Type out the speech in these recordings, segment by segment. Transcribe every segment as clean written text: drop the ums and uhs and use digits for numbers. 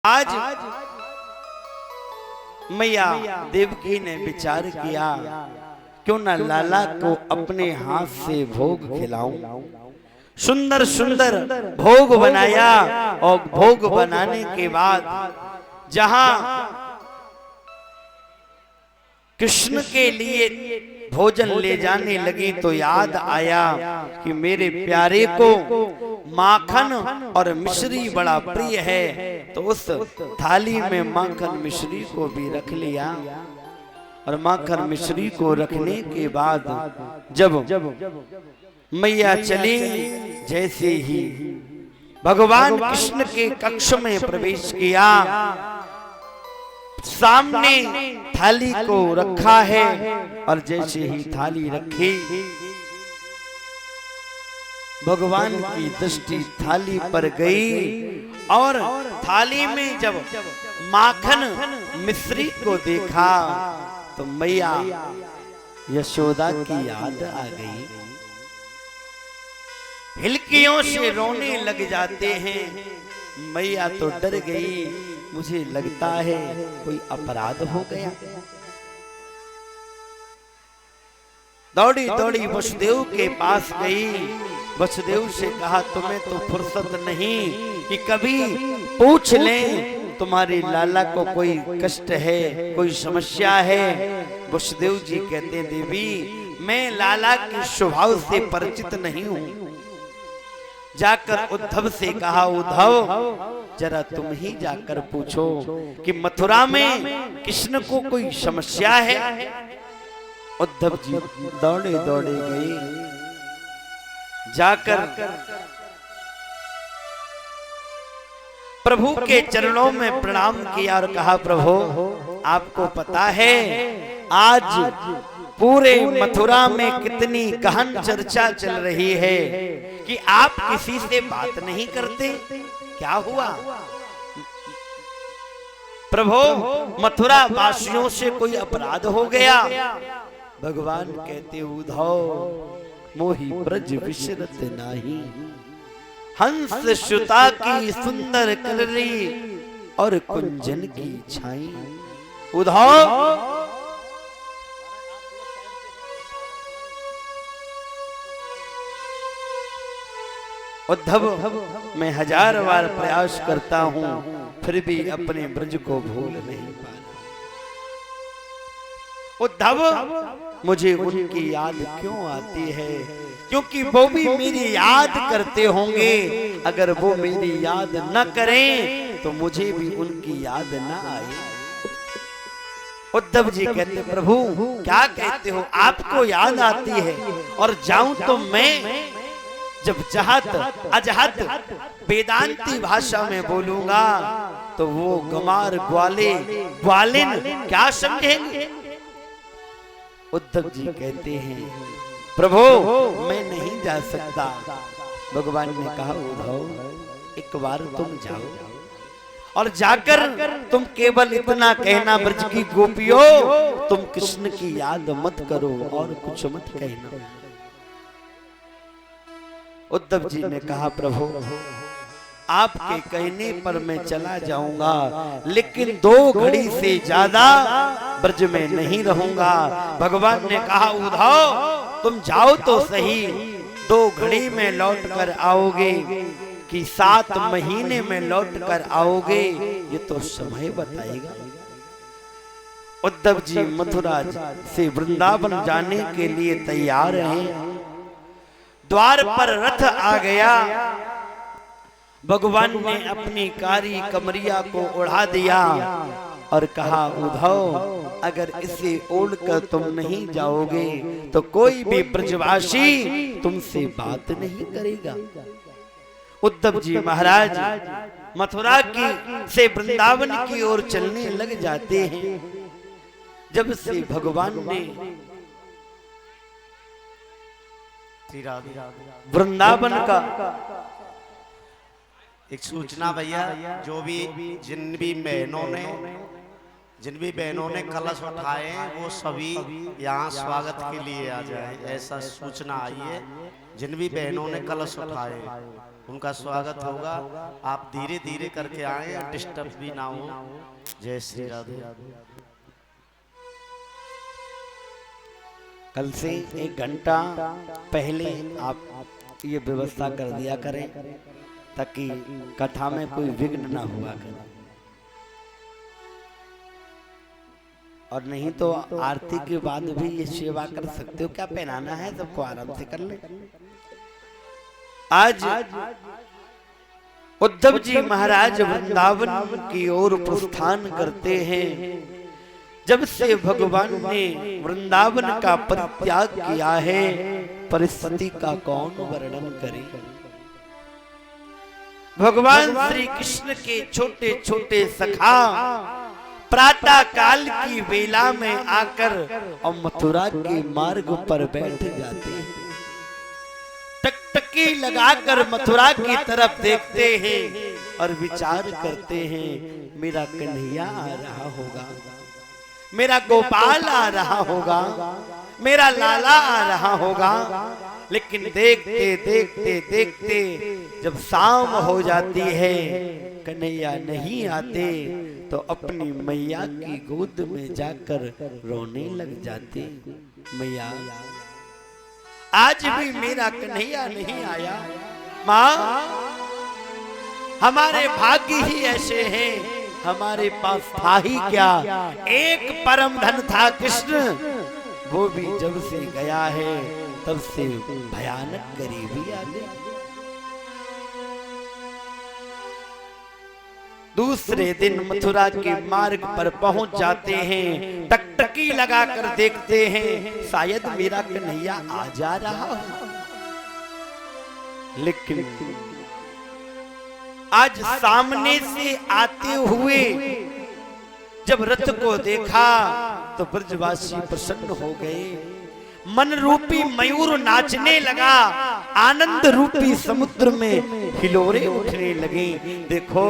आज मैया देवकी ने विचार किया क्यों ना लाला को अपने हाथ से भोग खिलाऊं। सुंदर सुंदर भोग बनाया और भोग बनाने के बाद जहां कृष्ण के लिए भोजन ले जाने लगी तो याद आया कि मेरे प्यारे को माखन और मिश्री बड़ा प्रिय है, तो उस थाली में माखन मिश्री को भी रख लिया। और माखन मिश्री को रखने के बाद जब मैया चली, जैसे ही भगवान कृष्ण के कक्ष में प्रवेश किया, सामने थाली को रखा है और जैसे ही थाली रखी, भगवान की दृष्टि थाली पर गई और थाली में जब माखन मिश्री को देखा तो मैया यशोदा की याद आ गई। हिलकियों से रोने लग जाते हैं। मैया तो डर गई, मुझे लगता है कोई अपराध हो गया। दौड़ी दौड़ी वसुदेव के पास गई। वसुदेव से कहा, तुम्हें तो फुर्सत नहीं कि कभी पूछ लें तुम्हारी लाला को कोई कष्ट है, कोई समस्या है। वसुदेव जी कहते, देवी मैं लाला के स्वभाव से परिचित नहीं हूं। जाकर उद्धव से कहा, उद्धव जरा तुम ही जाकर पूछो कि मथुरा में कृष्ण को कोई समस्या है। उद्धव जी दौड़े दौड़े गए, जाकर प्रभु के चरणों में प्रणाम किया और कहा, प्रभु आपको पता है आज पूरे मथुरा में कितनी गहन चर्चा चल रही है कि आप किसी से बात नहीं करते, क्या हुआ? प्रभु मथुरा वासियों से कोई अपराध हो गया? भगवान कहते, उद्धव मोहि ब्रज विसरत नाही, हंस सुता की सुंदर कलरी और कुंजन की छाई। उद्धव उद्धव मैं 1000 बार प्रयास करता हूं फिर भी अपने ब्रज को भूल नहीं पा रहा। उद्धव मुझे उनकी याद क्यों आती है? क्योंकि वो भी मेरी याद करते होंगे। अगर वो मेरी याद न करें तो मुझे भी उनकी याद न आए। उद्धव जी कहते, प्रभु क्या कहते हो? आपको याद आती है और जाऊं तो मैं जब चाहत अजहत वेदांती भाषा में बोलूंगा तो वो गमार ग्वाले ग्वालिन क्या समझेंगे? उद्धव जी कहते हैं, प्रभु मैं नहीं जा सकता। भगवान ने कहा, उद्धव एक बार तुम जाओ और जाकर तुम केवल इतना कहना, ब्रज की गोपियों तुम कृष्ण की याद मत करो और कुछ मत कहना। उद्धव जी ने कहा, प्रभु आपके कहने पर मैं चला जाऊंगा, लेकिन 2 घड़ी से ज्यादा ब्रज में नहीं रहूंगा। भगवान ने कहा, उद्धव तुम जाओ तो सही, 2 घड़ी में लौट कर आओगे कि 7 महीने में लौट कर आओगे, ये तो समय बताएगा। उद्धव जी मथुरा से वृंदावन जाने के लिए तैयार हैं। द्वार पर रथ आ गया। भगवान ने अपनी कारी कमरिया को उड़ा दिया और कहा, उद्धव अगर इसे ओढ़कर तुम नहीं जाओगे तो कोई भी ब्रजवासी तुमसे बात नहीं करेगा। उद्धव जी महाराज मथुरा की से वृंदावन की ओर चलने लग जाते हैं। जब से भगवान ने वृंदावन का एक सूचना भैया, जो भी जिन भी बहनों ने जिन भी बहनों ने कलश उठाए हैं वो सभी यहाँ स्वागत के लिए आ जाएं, ऐसा सूचना आई है। जिन भी बहनों ने कलश उठाए उनका स्वागत होगा। आप धीरे धीरे करके आए, डिस्टर्ब भी ना हो। जय श्री राधे। कल से 1 घंटा पहले आप ये व्यवस्था कर दिया करें ताकि कथा में कोई विघ्न ना हुआ करे। और नहीं तो आरती के बाद भी ये सेवा कर सकते हो। क्या पहनाना है सबको आराम से कर ले। आज उद्धव जी महाराज वृंदावन की ओर प्रस्थान करते हैं। जब से भगवान ने वृंदावन का परित्याग किया है, परिस्थिति का कौन वर्णन करे। भगवान श्री कृष्ण के छोटे छोटे सखा प्रातः काल की वेला में आकर और मथुरा के मार्ग पर बैठ जाते हैं। टकटकी लगाकर मथुरा की तरफ देखते हैं और विचार करते हैं, मेरा कन्हैया आ रहा होगा, मेरा गोपाल आ रहा होगा, मेरा लाला आ रहा होगा। लेकिन देखते देखते देखते जब शाम हो जाती है, कन्हैया नहीं आते तो अपनी मैया की गोद में जाकर रोने लग जाते। मैया आज भी मेरा कन्हैया नहीं आया। माँ हमारे भाग्य ही ऐसे हैं, हमारे पास था ही क्या, एक परम धन था कृष्ण, वो भी जब से गया है तब से भयानक गरीबी आ गई। दूसरे दिन मथुरा के मार्ग पर पहुंच जाते हैं। टकटकी लगाकर देखते हैं, शायद मेरा कन्हैया आ जा रहा हो। लेकिन आज सामने से आते हुए जब रथ को देखा तो ब्रजवासी प्रसन्न हो गए। मन रूपी मयूर नाचने लगा, आनंद रूपी समुद्र में हिलोरे उठने लगे। देखो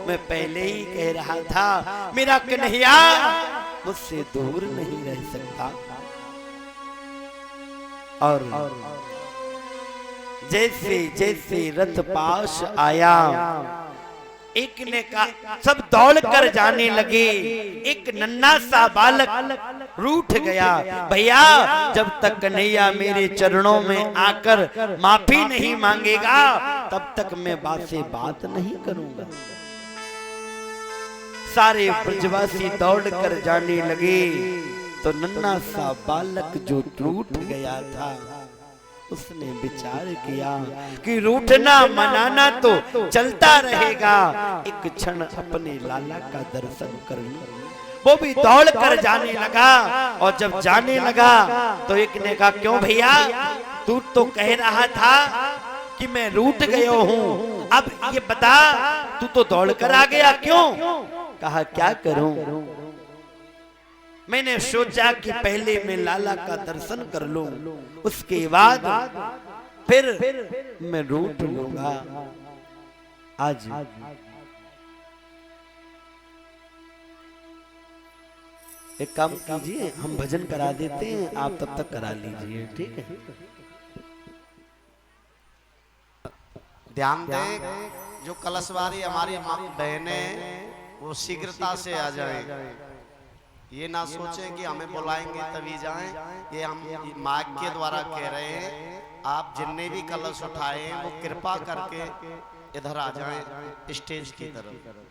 मैं पहले ही कह रहा था, मेरा कन्हैया मुझसे दूर नहीं रह सकता। और जैसे जैसे रथ पास आया, एक ने कहा, सब दौड़ कर जाने लगे। एक नन्हा सा बालक रूठ गया, भैया जब तक कन्हैया मेरे चरणों में आकर माफी नहीं मांगेगा तब तक मैं बात से बात नहीं करूंगा। सारे ब्रजवासी दौड़ कर जाने लगे तो नन्हा सा बालक जो रूठ गया था उसने विचार किया कि रूठना मनाना तो चलता रहेगा, एक क्षण अपने लाला का दर्शन कर लूं। वो भी दौड़ कर जाने लगा और जब जाने लगा तो एक ने कहा, क्यों भैया तू तो कह रहा था कि मैं रूठ गया हूँ, अब ये बता तू तो दौड़ कर आ गया क्यों? कहा क्या करूं, मैंने सोचा कि पहले मैं लाला का दर्शन कर लूं, उसके बाद फिर मैं रूठ लूंगा। आज एक काम कीजिए, हम भजन करा देते हैं, आप तब तक करा लीजिए, ठीक है? ध्यान दें, जो कलशवारी हमारी बहनें वो शीघ्रता से आ जाएं। ये ना सोचें कि हमें बुलाएंगे तभी जाएं। ये हम माइक के द्वारा कह रहे हैं, आप जिनने भी कलश उठाए हैं वो कृपा करके इधर आ जाएं स्टेज की तरफ।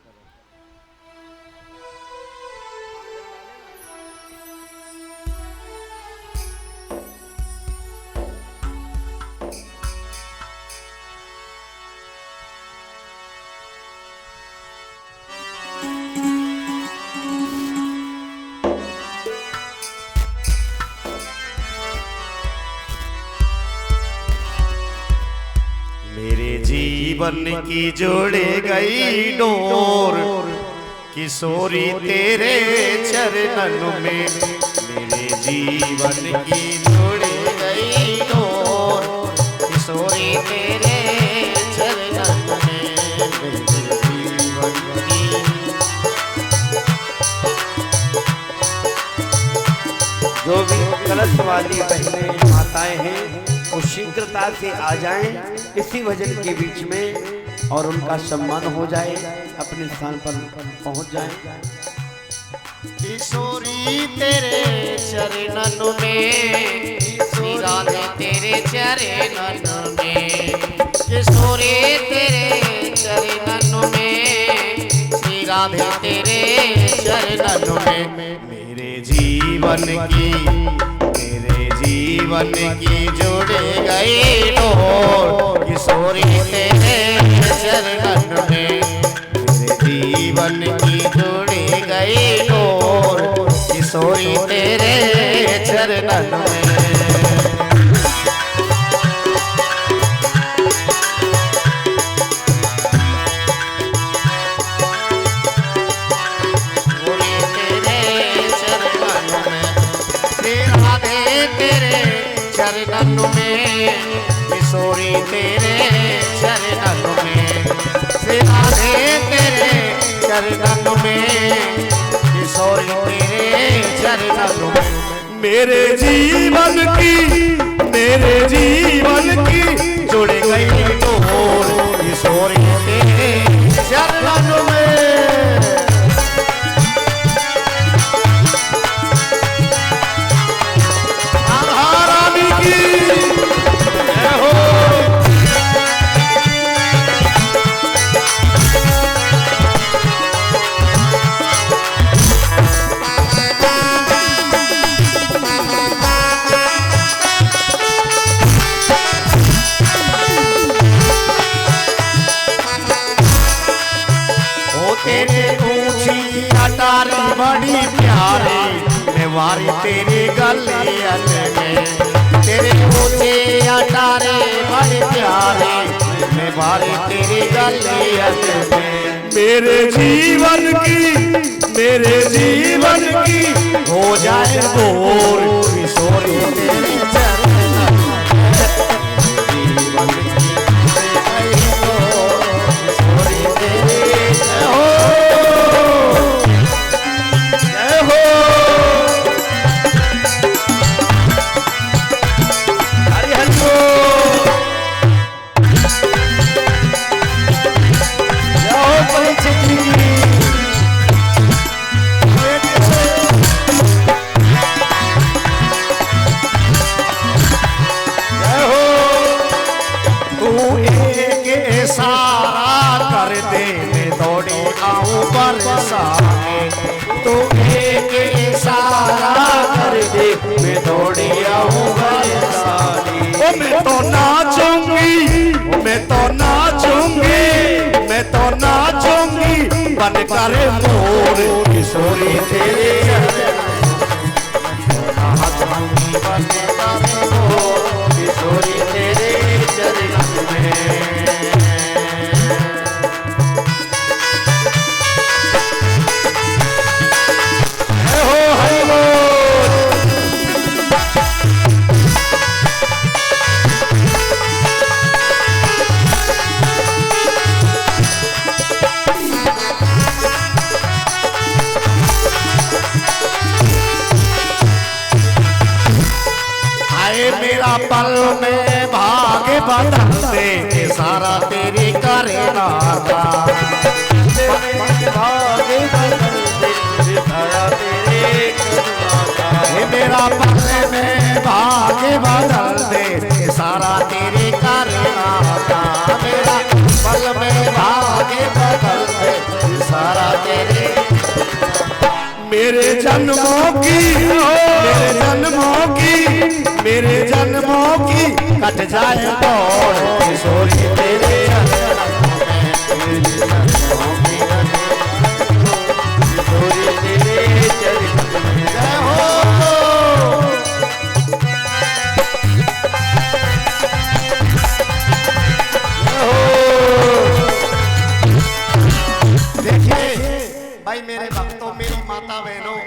जीवन की जोड़े गई डोर, किशोरी तेरे चरणन में। मेरे जीवन की जोड़े गई डोर, किशोरी तेरे चरणन में। मेरे जीवन की जो भी कलश वाली बहनें माताएं हैं वो शीघ्रता से आ जाएं इसी भजन के बीच में और उनका सम्मान हो जाए, अपने स्थान पर पहुंच जाएं। किशोरी तेरे चरणों में, श्री राधे तेरे चरणों में, किशोरी तेरे चरणों में, श्री राधे तेरे चरणों में, मेरे जीवन की जोड़े गए डोर, किशोरी तेरे चरणों में, मेरे जीवन की जोड़े गए डोर, किशोरी तेरे चरणों में। चरणों में, किशोरी तेरे चरणों में, श्री राधे तेरे चरणों में, किशोरी तेरे चरणों में, मेरे जीवन की जुड़ गई डोर, किशोरी तेरे चरणों में। बड़ी प्यारे मेवारी तेरे गले में, तेरे ऊंचे अटारे बड़े प्यारे मेवारी तेरे गले में, मेरे जीवन की हो जाए डोर, किशोरी तेरे चरणों में, जीवन की किशोरी तेरे चरणों में। तो एक इशारा कर दे, मैं दौड़ी आऊं बरसाने, मैं तो नाचूंगी बन कर मोर, किशोरी तेरे नाचूंगी बन कर मोर, किशोरी तेरे चरणों में। मेरा पल में भाग्य बदल दे, सारा तेरी करेगा मेरा पल में भाग्य बदल दे, सारा तेरी करेगा, मेरा पल में भाग्य बदल दे, सारा तेरे, मेरे जन्मों की कट जाए दौड़, किशोरी तेरे किशोरी तेरे चरणों में। जय हो देखिए भाई मेरे भक्तों, मेरी माता बहनों,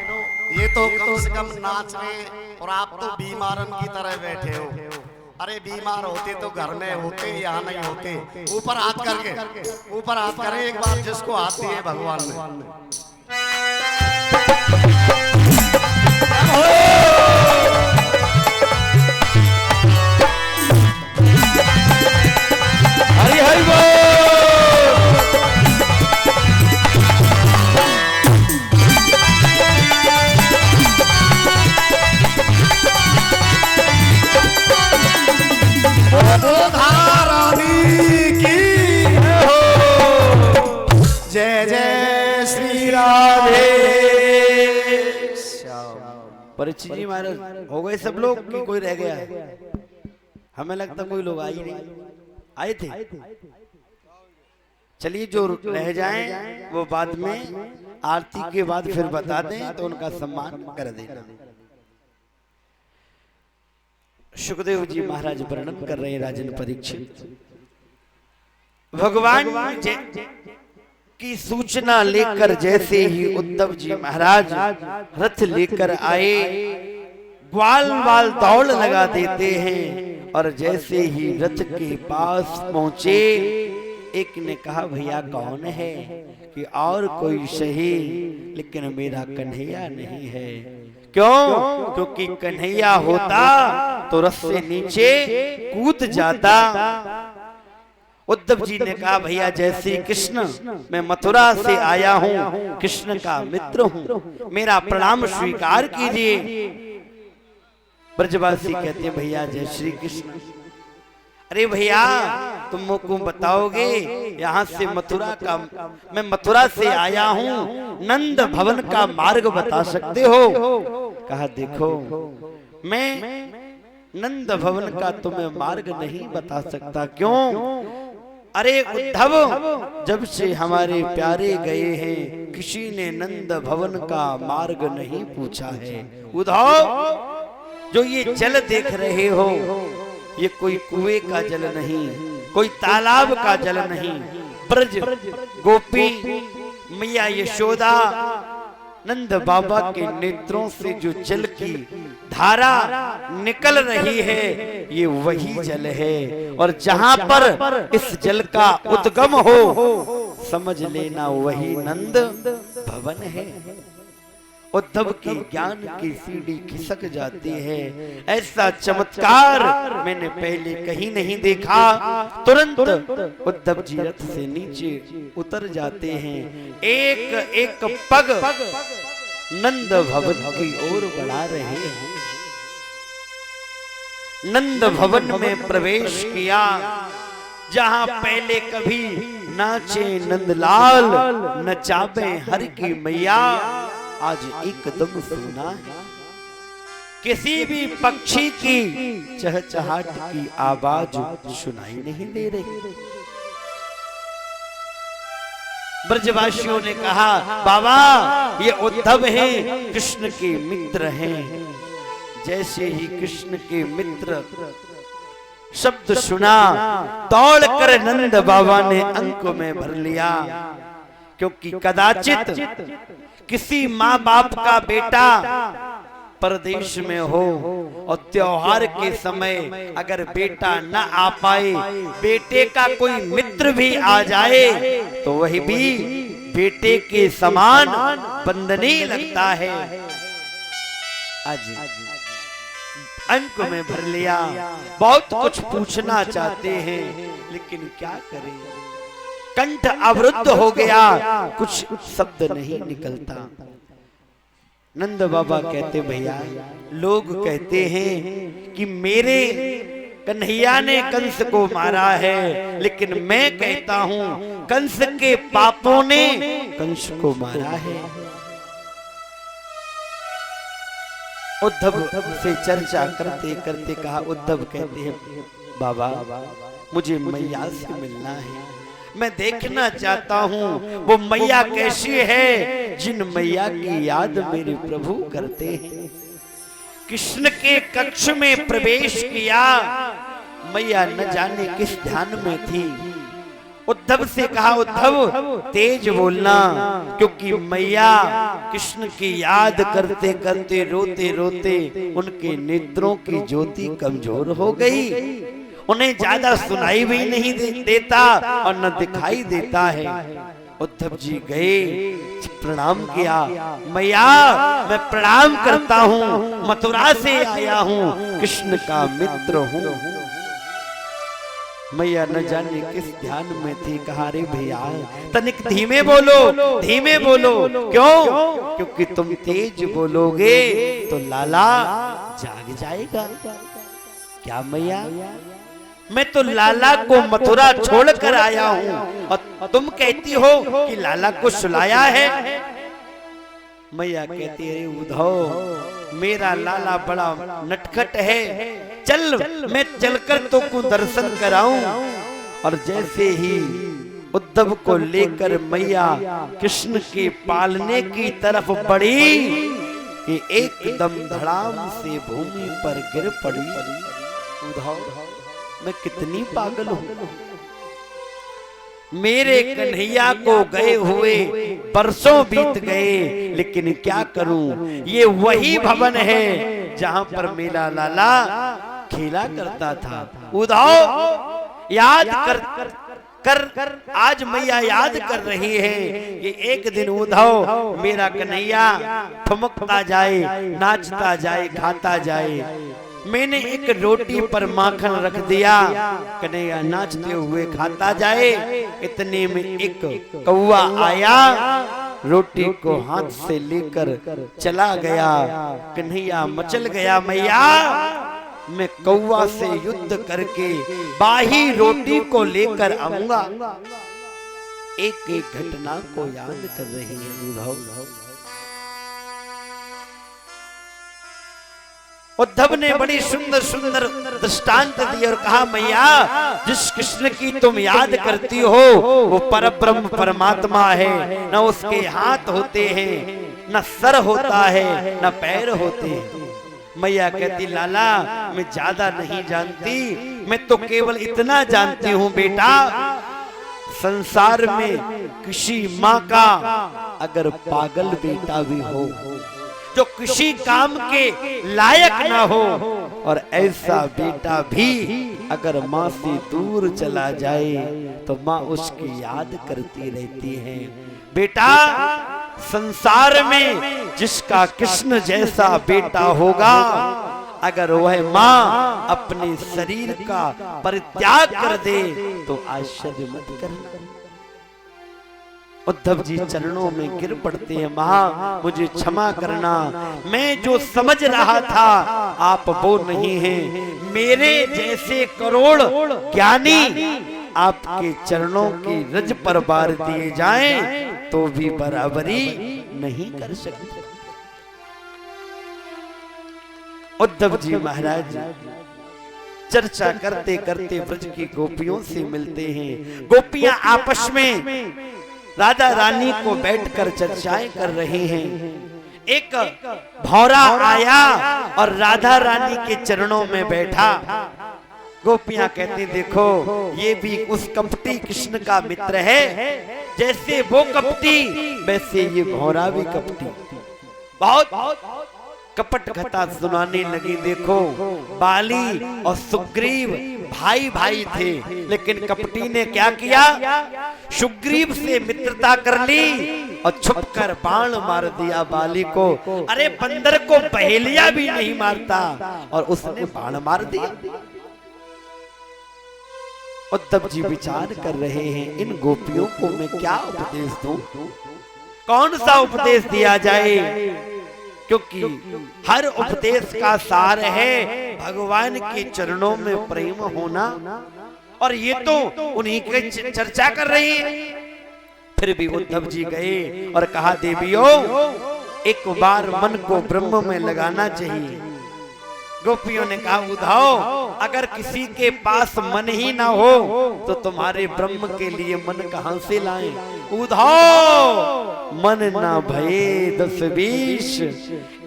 ये तो कम से कम नाच रहे और आप तो बीमारन की तरह बैठे हो। अरे बीमार होते तो घर में होते, यहाँ नहीं होते। ऊपर हाथ करके, ऊपर हाथ करें एक बार, जिसको हाथ दिए भगवान ने। परीक्षित जी महाराज हो गए सब लोग कि कोई रह गया है? हमें लगता कोई लोग आए नहीं, आए थे। चलिए जो रह जाएं वो बाद में आरती के बाद फिर बता दें तो उनका सम्मान कर देना। सुखदेव जी महाराज वर्णन कर रहे हैं राजन परीक्षित, भगवान की सूचना लेकर जैसे ही उद्धव जी महाराज रथ लेकर आए, ग्वाल वाल दौड़ लगा देते हैं और जैसे ही रथ के पास पहुंचे एक ने कहा भैया कौन है कि और कोई सही, लेकिन मेरा कन्हैया नहीं है। क्यों? क्योंकि कन्हैया होता तो रथ से नीचे कूद जाता। उद्धव जी ने कहा भैया जैसे कृष्ण, मैं मथुरा से आया हूँ, कृष्ण का मित्र हूँ, मेरा प्रणाम स्वीकार कीजिए। ब्रजवासी कहते हैं भैया जय श्री कृष्ण। अरे भैया तुम को बताओगे यहाँ से मथुरा का, मैं मथुरा से आया हूँ, नंद भवन का मार्ग बता सकते हो? कहा देखो मैं नंद भवन का तुम्हें मार्ग नहीं बता सकता। क्यों? अरे उद्धव जब से हमारे प्यारे गए हैं किसी ने नंद भवन का मार्ग नहीं पूछा है। उद्धव जो ये जल देख रहे हो ये कोई कुएं का जल नहीं, कोई तालाब का जल नहीं, ब्रज गोपी मैया यशोदा नंद बाबा के नेत्रों से जो जल की धारा निकल रही है ये वही जल है। और जहां पर इस जल का उद्गम हो समझ लेना वही नंद भवन है। उद्धव के ज्ञान की सीढ़ी खिसक जाती है। ऐसा चमत्कार मैंने पहले कहीं नहीं देखा। तुरंत उद्धव जी रथ से नीचे उतर जाते हैं, एक एक पग नंद भवन की ओर बढ़ा रहे हैं। नंद भवन में प्रवेश किया जहां पहले कभी नाचे नंदलाल, नचावे हर की मैया, आज एकदम सुना है। किसी भी पक्षी की चहचहाट की आवाज सुनाई नहीं दे रही। ब्रजवासियों ने कहा बाबा ये उद्धव हैं, कृष्ण के मित्र हैं। जैसे ही कृष्ण के मित्र शब्द सुना दौड़कर नंद बाबा ने अंक में भर लिया। क्योंकि कदाचित किसी माँ बाप का बेटा परदेश में हो और त्योहार के समय अगर बेटा न आ पाए, बेटे का कोई मित्र भी आ जाए तो वही भी बेटे के समान बंधने लगता है। आज अंक में भर लिया। बहुत कुछ पूछना चाहते हैं लेकिन क्या करें, कंठ अवरुद्ध हो गया, कुछ शब्द नहीं निकलता। नंद बाबा कहते भैया लोग कहते हैं कि मेरे कन्हैया ने कंस को मारा है, लेकिन मैं कहता हूं कंस के पापों ने कंस को मारा है। उद्धव से चर्चा करते करते कहा, उद्धव कहते हैं बाबा मुझे मैया से मिलना है, मैं देखना चाहता हूँ वो मैया कैसी है जिन मैया की याद मेरे प्रभु करते हैं। कृष्ण के कक्ष में प्रवेश किया, मैया न जाने किस ध्यान में थी। उद्धव से कहा उद्धव तेज बोलना, क्योंकि मैया कृष्ण की याद करते करते रोते रोते उनके नेत्रों की ज्योति कमजोर हो गई, उन्हें ज्यादा सुनाई भी नहीं देता और न दिखाई देता है। उद्धव जी गए, प्रणाम किया, मैया मैं प्रणाम करता हूँ, मथुरा से आया हूँ, कृष्ण का मित्र हूँ। मैया न जाने किस ध्यान में थी। कहा रे भैया तनिक धीमे बोलो, धीमे बोलो। क्यों? क्योंकि तुम तेज बोलोगे तो लाला जाग जाएगा। क्या मैया? मैं तो लाला को मथुरा छोड़कर आया हूँ और तुम कहती हो कि लाला को सुलाया है। मैया कहती है उद्धव मेरा लाला बड़ा नटखट है, चल मैं चलकर तो को दर्शन कराऊं। और जैसे ही उद्धव को लेकर मैया कृष्ण के पालने की तरफ बढ़ी कि एकदम धड़ाम से भूमि पर गिर पड़ी। उद्धव मैं कितनी पागल हूं, मेरे कन्हैया को गए हुए बरसों बीत गए, लेकिन क्या करूं, ये वही भवन है जहां पर मेरा लाला खेला करता था। उद्धव याद कर आज मैया याद कर रही है कि एक दिन उद्धव मेरा कन्हैया ठुमकता जाए, नाचता जाए, खाता जाए। मैंने एक रोटी पर माखन रख दिया, कन्हैया नाचते हुए खाता जाए। इतने में एक कौवा आया, रोटी को हाथ से लेकर चला गया। कन्हैया मचल गया, मैया मैं कौवा से युद्ध करके बाही रोटी को लेकर आऊंगा। एक एक घटना को याद कर रही है उद्धव। उद्धव ने बड़ी सुंदर सुंदर दृष्टांत दी और कहा मैया जिस कृष्ण की तुम याद करती हो वो परब्रह्म परमात्मा है, न उसके हाथ होते हैं, न सर होता है, न पैर होते हैं। मैया कहती लाला मैं ज्यादा नहीं जानती, मैं तो केवल इतना जानती हूँ बेटा, संसार में किसी माँ का अगर पागल बेटा भी हो जो किसी काम के लायक ना हो, और ऐसा बेटा भी अगर माँ से दूर चला जाए तो माँ उसकी याद करती रहती है। बेटा संसार में जिसका कृष्ण जैसा बेटा होगा, अगर वह माँ अपने शरीर का परित्याग कर दे तो आश्चर्य मत करना। उद्धव जी चरणों में गिर पड़ते हैं, माँ मुझे क्षमा करना, मैं जो समझ रहा था आप वो नहीं हैं। मेरे जैसे करोड़ ज्ञानी आपके चरणों की रज पर बार दिए जाएं तो भी बराबरी नहीं कर सकते। उद्धव जी महाराज चर्चा करते करते ब्रज की गोपियों से मिलते हैं। गोपियां आपस में राधा रानी को बैठकर चर्चाएं कर रहे हैं। एक भौरा आया और राधा रानी के चरणों में बैठा। गोपियां कहती देखो ये भी उस कपटी कृष्ण का मित्र है, जैसे वो कपटी वैसे ये भौरा भी कपटी। बहुत कपट कथा सुनाने लगी। देखो बाली और सुग्रीव भाई भाई थे, लेकिन कपटी ने क्या किया, सुग्रीव से मित्रता कर ली और छुपकर बाण मार दिया बाली को। अरे बंदर को पहेलिया भी नहीं मारता और उसने बाण मार दिया। उद्धव जी विचार कर रहे हैं इन गोपियों को मैं क्या उपदेश दूं, कौन सा उपदेश दिया जाए, क्योंकि हर उपदेश का सार है भगवान के चरणों में प्रेम होना, और ये तो उन्हीं की चर्चा कर रही है। फिर भी उद्धव जी गए और कहा देवियों एक बार मन को ब्रह्म में लगाना चाहिए। गोपियों ने कहा उद्धव अगर किसी के पास मन ही ना हो तो तुम्हारे ब्रह्म के लिए मन कहां से लाएं। उद्धव मन ना भये 10-20,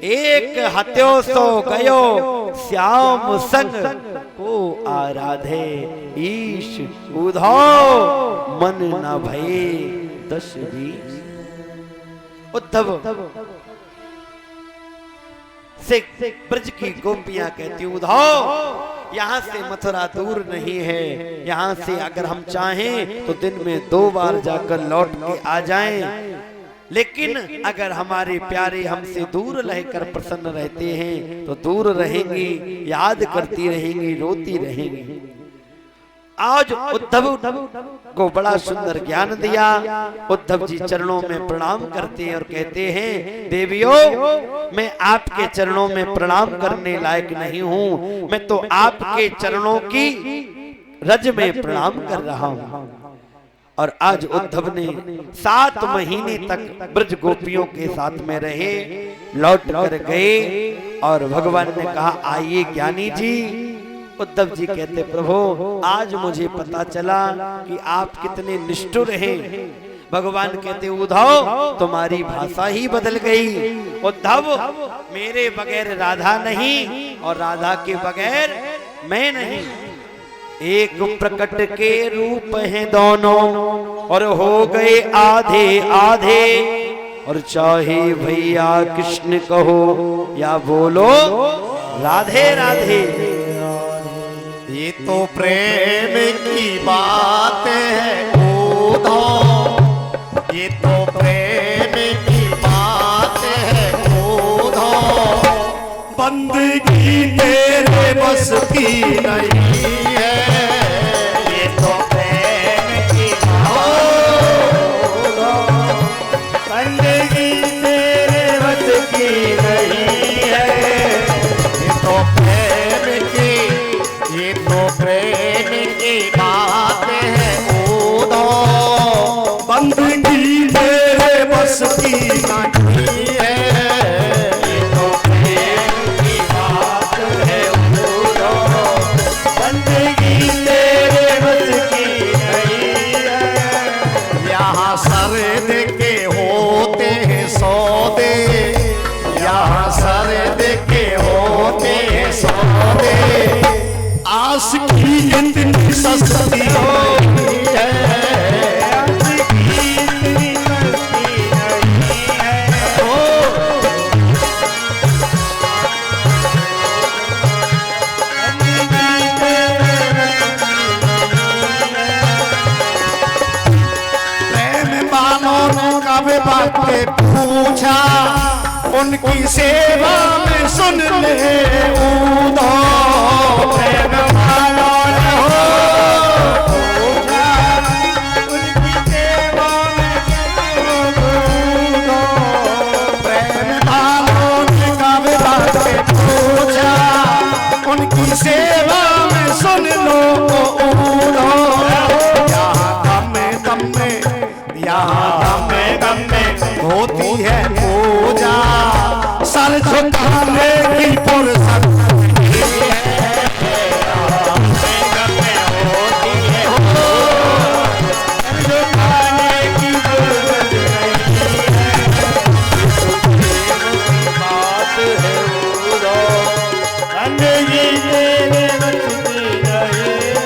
एक हत्यो सो गयो श्याम संग को आराधे ईश। उद्धव मन ना भये 10-20। उद्धव से ब्रज की गोपियां कहती उद्धव यहाँ से मथुरा दूर नहीं है, यहाँ से अगर हम चाहें तो दिन में 2 बार जाकर लौट के आ जाएं, लेकिन अगर हमारे प्यारे हमसे दूर रहकर प्रसन्न रहते हैं तो दूर रहेंगी, याद करती रहेंगी, रोती रहेंगी। आज उद्धव को बड़ा सुंदर ज्ञान दिया। उद्धव जी चरणों में प्रणाम करते हैं और कहते हैं देवियों मैं आपके चरणों में प्रणाम करने लायक नहीं हूँ, मैं तो आपके चरणों की रज में प्रणाम कर रहा हूँ। और आज उद्धव ने 7 महीने तक ब्रज गोपियों के साथ में रहे, लौट कर गए और भगवान ने कहा आइए ज्ञानी जी। उद्धव जी कहते प्रभु आज मुझे पता चला कि आप कितने निष्ठुर हैं। भगवान कहते उद्धव तुम्हारी भाषा ही बदल गई। उद्धव मेरे बगैर राधा नहीं और राधा के बगैर मैं नहीं। एक प्रकट के रूप हैं दोनों और हो गए आधे आधे, और चाहे भैया कृष्ण कहो या बोलो राधे राधे। ये तो प्रेम की बात है उद्धव, ये तो प्रेम की बात है उद्धव, बंदगी तेरे बस की नहीं है। ये तो प्रेम की बात, बंदगी तेरे बस की नहीं है। ये तो प्रेम की, ये तो प्रेम की बात है उद्धव, बंदगी मेरे बस की नहीं है। ये तो प्रेम की बात है उद्धव, बंदगी मेरे बस की नहीं है। यहाँ सरद के होते हैं सौदे, यहाँ सरद के होते हैं सौदे, आस की इतनी सस्ती होती है, आस की इतनी सस्ती नहीं है। प्रेम वालों ने कब बातें पूछा, उनकी सेवा में सुन ले उद्धव। प्रेम वालों ने पूछा, उनकी सेवा में सुन ले उद्धव। प्रेम वालों ने कब बातें पूछा, उनकी सेवा में सुन लो उद्धव। यहाँ दम में, यहाँ दम में होती है पूजा, सर झुकाने की फुर्सत नहीं है। होती है सर झुकाने की फुर्सत नहीं है। बात है उद्धव, बंदगी तेरे बस की नहीं है।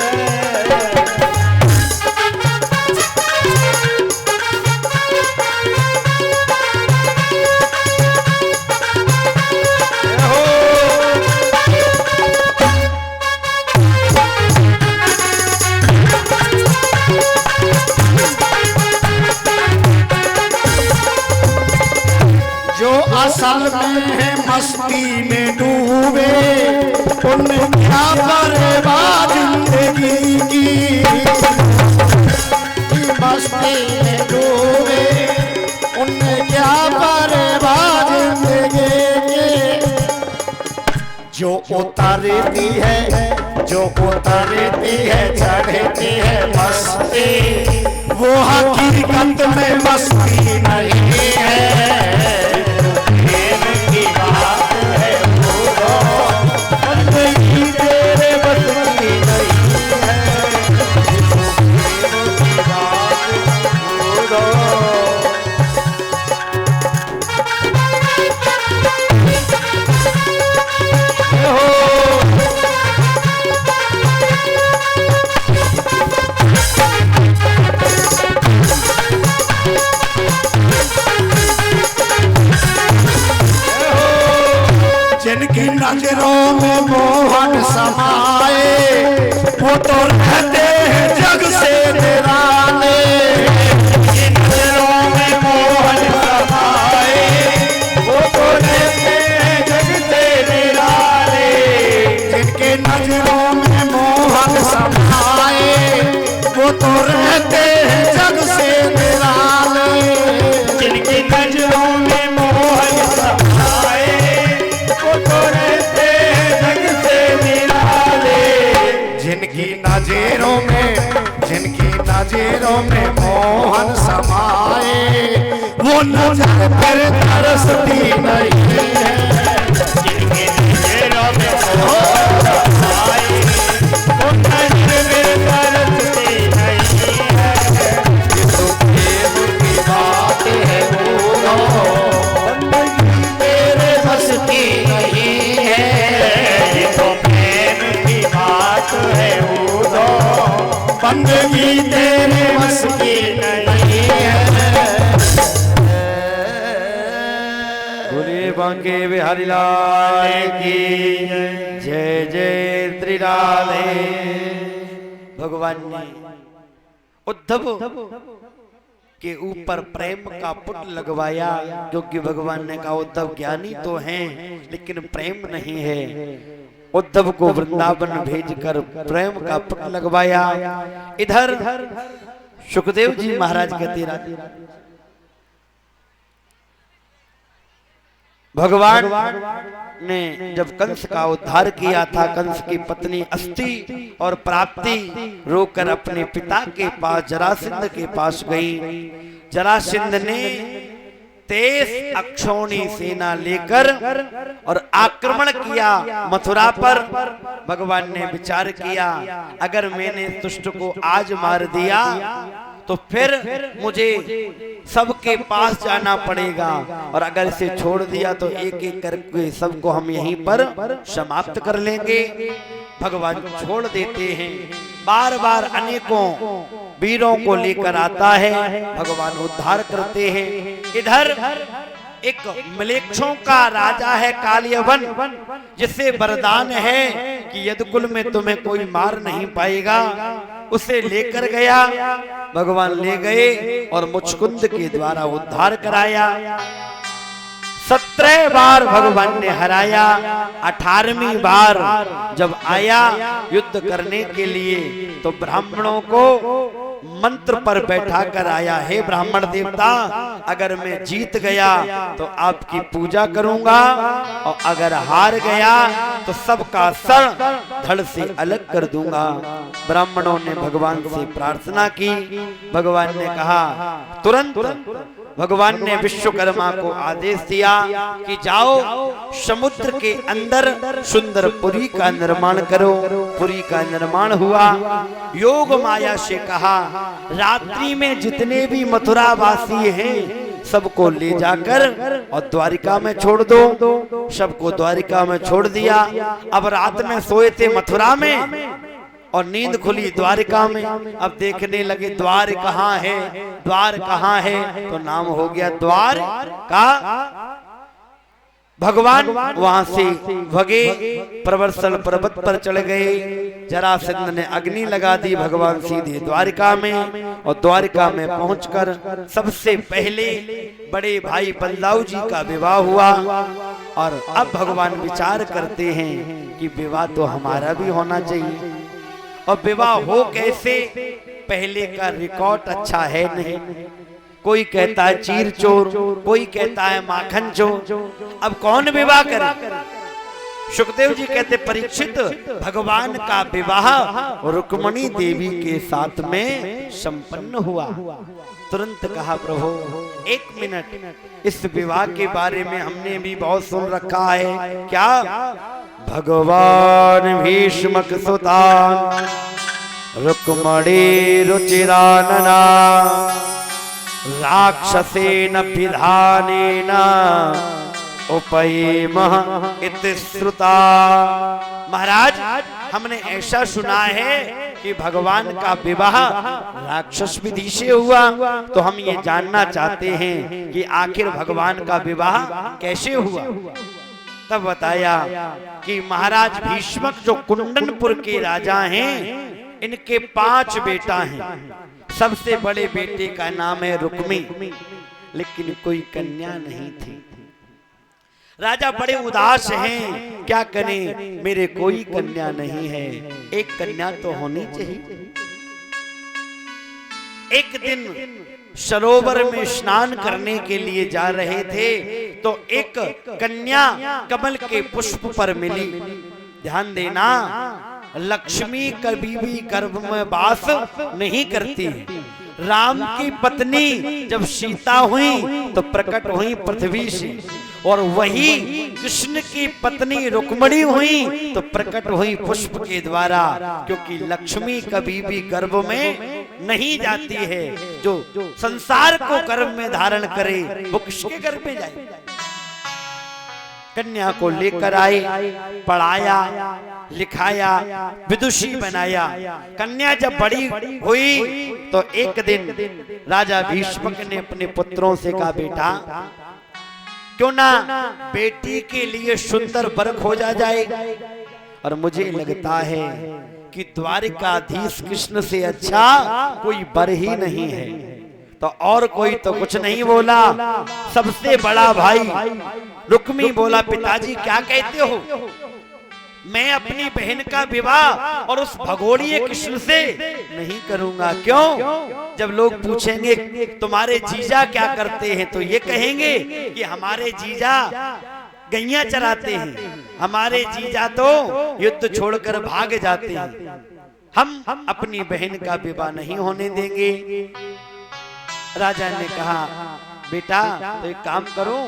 जो असल में है मस्ती में डूबे, उन्हें क्या बर्बाद जिंदगी की। मस्ती में डूबे, उन्हें क्या बर्बाद जिंदगी की। जो उतारती है, जो उतारती है चढ़ती है मस्ती, वो हकीकत में मस्ती नहीं है। की बात है उद्धव, बंदगी तेरे बस की नहीं है। की बात उद्धव, जिनकी नजरों में मोहन समाए, वो तो रहते हैं जग से निराले। नजरों में मोहन समाए, वो तो रहते हैं जग से निराले। जिनके नजरों में मोहन समाए, वो तो रहते हैं जग से निराले। जिनकी नजरों में मोहन समाए, जिनकी नजरों में, जिनकी नजरों फिर तरसती नहीं है, जिनके नजरों में हो आई वो नजर फिर तरसती नहीं है। ये तो प्रेम की बात है वो बंदगी मेरे बस की नहीं है। ये तो प्रेम की बात है वो बंदगी तेरे बस की नहीं है। बोलिए बांके बिहारी लाल की जय जय त्रिराधे। भगवान ने उद्धव के ऊपर प्रेम का पुट लगवाया, क्योंकि भगवान ने कहा उद्धव ज्ञानी तो हैं लेकिन प्रेम नहीं है। उद्धव को वृंदावन भेजकर प्रेम का पुट लगवाया। इधर सुखदेव जी महाराज कहते राधे भगवान ने जब कंस का उद्धार किया था, कंस की पत्नी अस्ति और प्राप्ति रोकर अपने पिता के पास जरासंध के पास गई। जरासंध ने 23 अक्षौणी सेना लेकर और आक्रमण किया मथुरा पर। भगवान ने विचार किया अगर मैंने दुष्ट को आज मार दिया तो फिर मुझे सबके पास जाना पड़ेगा, और अगर इसे छोड़ दिया तो एक एक करके सबको हम यहीं पर समाप्त कर लेंगे। भगवान छोड़ देते हैं, बार बार अनेकों वीरों को लेकर आता है, भगवान उद्धार करते हैं। इधर एक मलेच्छों का राजा है कालियवन, जिसे वरदान है कि यदुकुल में तुम्हें कोई मार नहीं पाएगा। उसे लेकर गया, भगवान ले गए और मुचकुंद के द्वारा उद्धार कराया। 17 बार भगवान ने हराया। 18वीं बार जब आया युद्ध करने के लिए तो ब्राह्मणों को मंत्र पर बैठा कर आया, हे ब्राह्मण देवता अगर मैं जीत गया तो आपकी पूजा करूंगा, और अगर हार गया तो सबका सर धड़ से अलग कर दूंगा। ब्राह्मणों ने भगवान से प्रार्थना की। भगवान ने कहा, तुरंत भगवान ने विश्वकर्मा को आदेश दिया कि जाओ समुद्र के अंदर सुंदर पुरी का निर्माण करो। पुरी का निर्माण हुआ। योग माया से कहा, रात्रि में जितने भी मथुरा वासी हैं सबको ले जाकर और द्वारिका में छोड़ दो। सबको द्वारिका में छोड़ दिया। अब रात में सोए थे मथुरा में और नींद खुली द्वारिका में। अब देखने लगे द्वार कहाँ है, द्वार कहाँ है, तो नाम हो गया द्वार का। भगवान वहां से भगे, प्रवर्षण पर्वत पर चढ़ गए। जरासंध ने अग्नि लगा दी। भगवान सीधे द्वारिका में, और द्वारिका में पहुंचकर सबसे पहले बड़े भाई बलदाऊ जी का विवाह हुआ। और अब भगवान विचार करते हैं कि विवाह तो हमारा भी होना चाहिए। और विवाह हो कैसे, पहले का रिकॉर्ड अच्छा है नहीं। कोई कहता है चीर चोर, कोई कहता है माखन चोर। अब कौन विवाह करे? सुखदेव जी कहते परीक्षित भगवान का विवाह रुक्मणी देवी के साथ में संपन्न हुआ। तुरंत कहा, प्रभु 1 मिनट, इस विवाह के बारे में हमने भी बहुत सुन रखा है। क्या? भगवान भीष्मक सुतान रुक्मणी रुचिरानना राक्षसेन विधानेन उपयेमः इति श्रुता। महाराज, हमने ऐसा सुना है कि भगवान का विवाह राक्षस विधि से हुआ, तो हम ये जानना चाहते हैं कि आखिर भगवान का विवाह कैसे हुआ। तब बताया कि महाराज भीष्मक जो कुंडनपुर के राजा हैं, इनके 5 बेटा हैं। सबसे बड़े बेटे का नाम है रुक्मी, लेकिन कोई कन्या नहीं थी। राजा बड़े उदास हैं, क्या करें, मेरे कोई कन्या नहीं है, एक कन्या तो होनी चाहिए। एक दिन सरोवर में स्नान करने के लिए जा रहे थे तो एक कन्या कमल के पुष्प पर मिली। ध्यान देना, लक्ष्मी कभी भी गर्भ में वास नहीं करती। राम की पत्नी जब सीता हुई तो प्रकट हुई पृथ्वी से, और वही कृष्ण की पत्नी रुक्मिणी हुई तो प्रकट हुई पुष्प के द्वारा, क्योंकि लक्ष्मी कभी भी गर्भ में नहीं जाती है। जो संसार को गर्भ में धारण करे वो किसके गर्भ में जाए। कन्या को लेकर आए, पढ़ाया लिखाया, विदुषी बनाया। कन्या जब बड़ी हुई तो एक दिन राजा भीष्मक ने अपने पुत्रों से कहा, बेटा क्यों ना बेटी के लिए सुंदर वर खोजा जाए। और मुझे लगता है कि द्वारिकाधीश कृष्ण से अच्छा कोई वर ही नहीं है। तो और कोई तो कुछ नहीं बोला, सबसे बड़ा भाई रुक्मी बोला, पिताजी क्या कहते हो, मैं अपनी बहन का विवाह और उस भगोड़िए कृष्ण से नहीं करूंगा। क्यों? जब लोग पूछेंगे तुम्हारे जीजा क्या करते हैं तो ये कहेंगे कि हमारे जीजा गैया चराते हैं, हमारे जीजा तो युद्ध छोड़कर भाग जाते हैं, हम अपनी बहन का विवाह नहीं होने देंगे। राजा ने कहा, बेटा तो एक काम करो,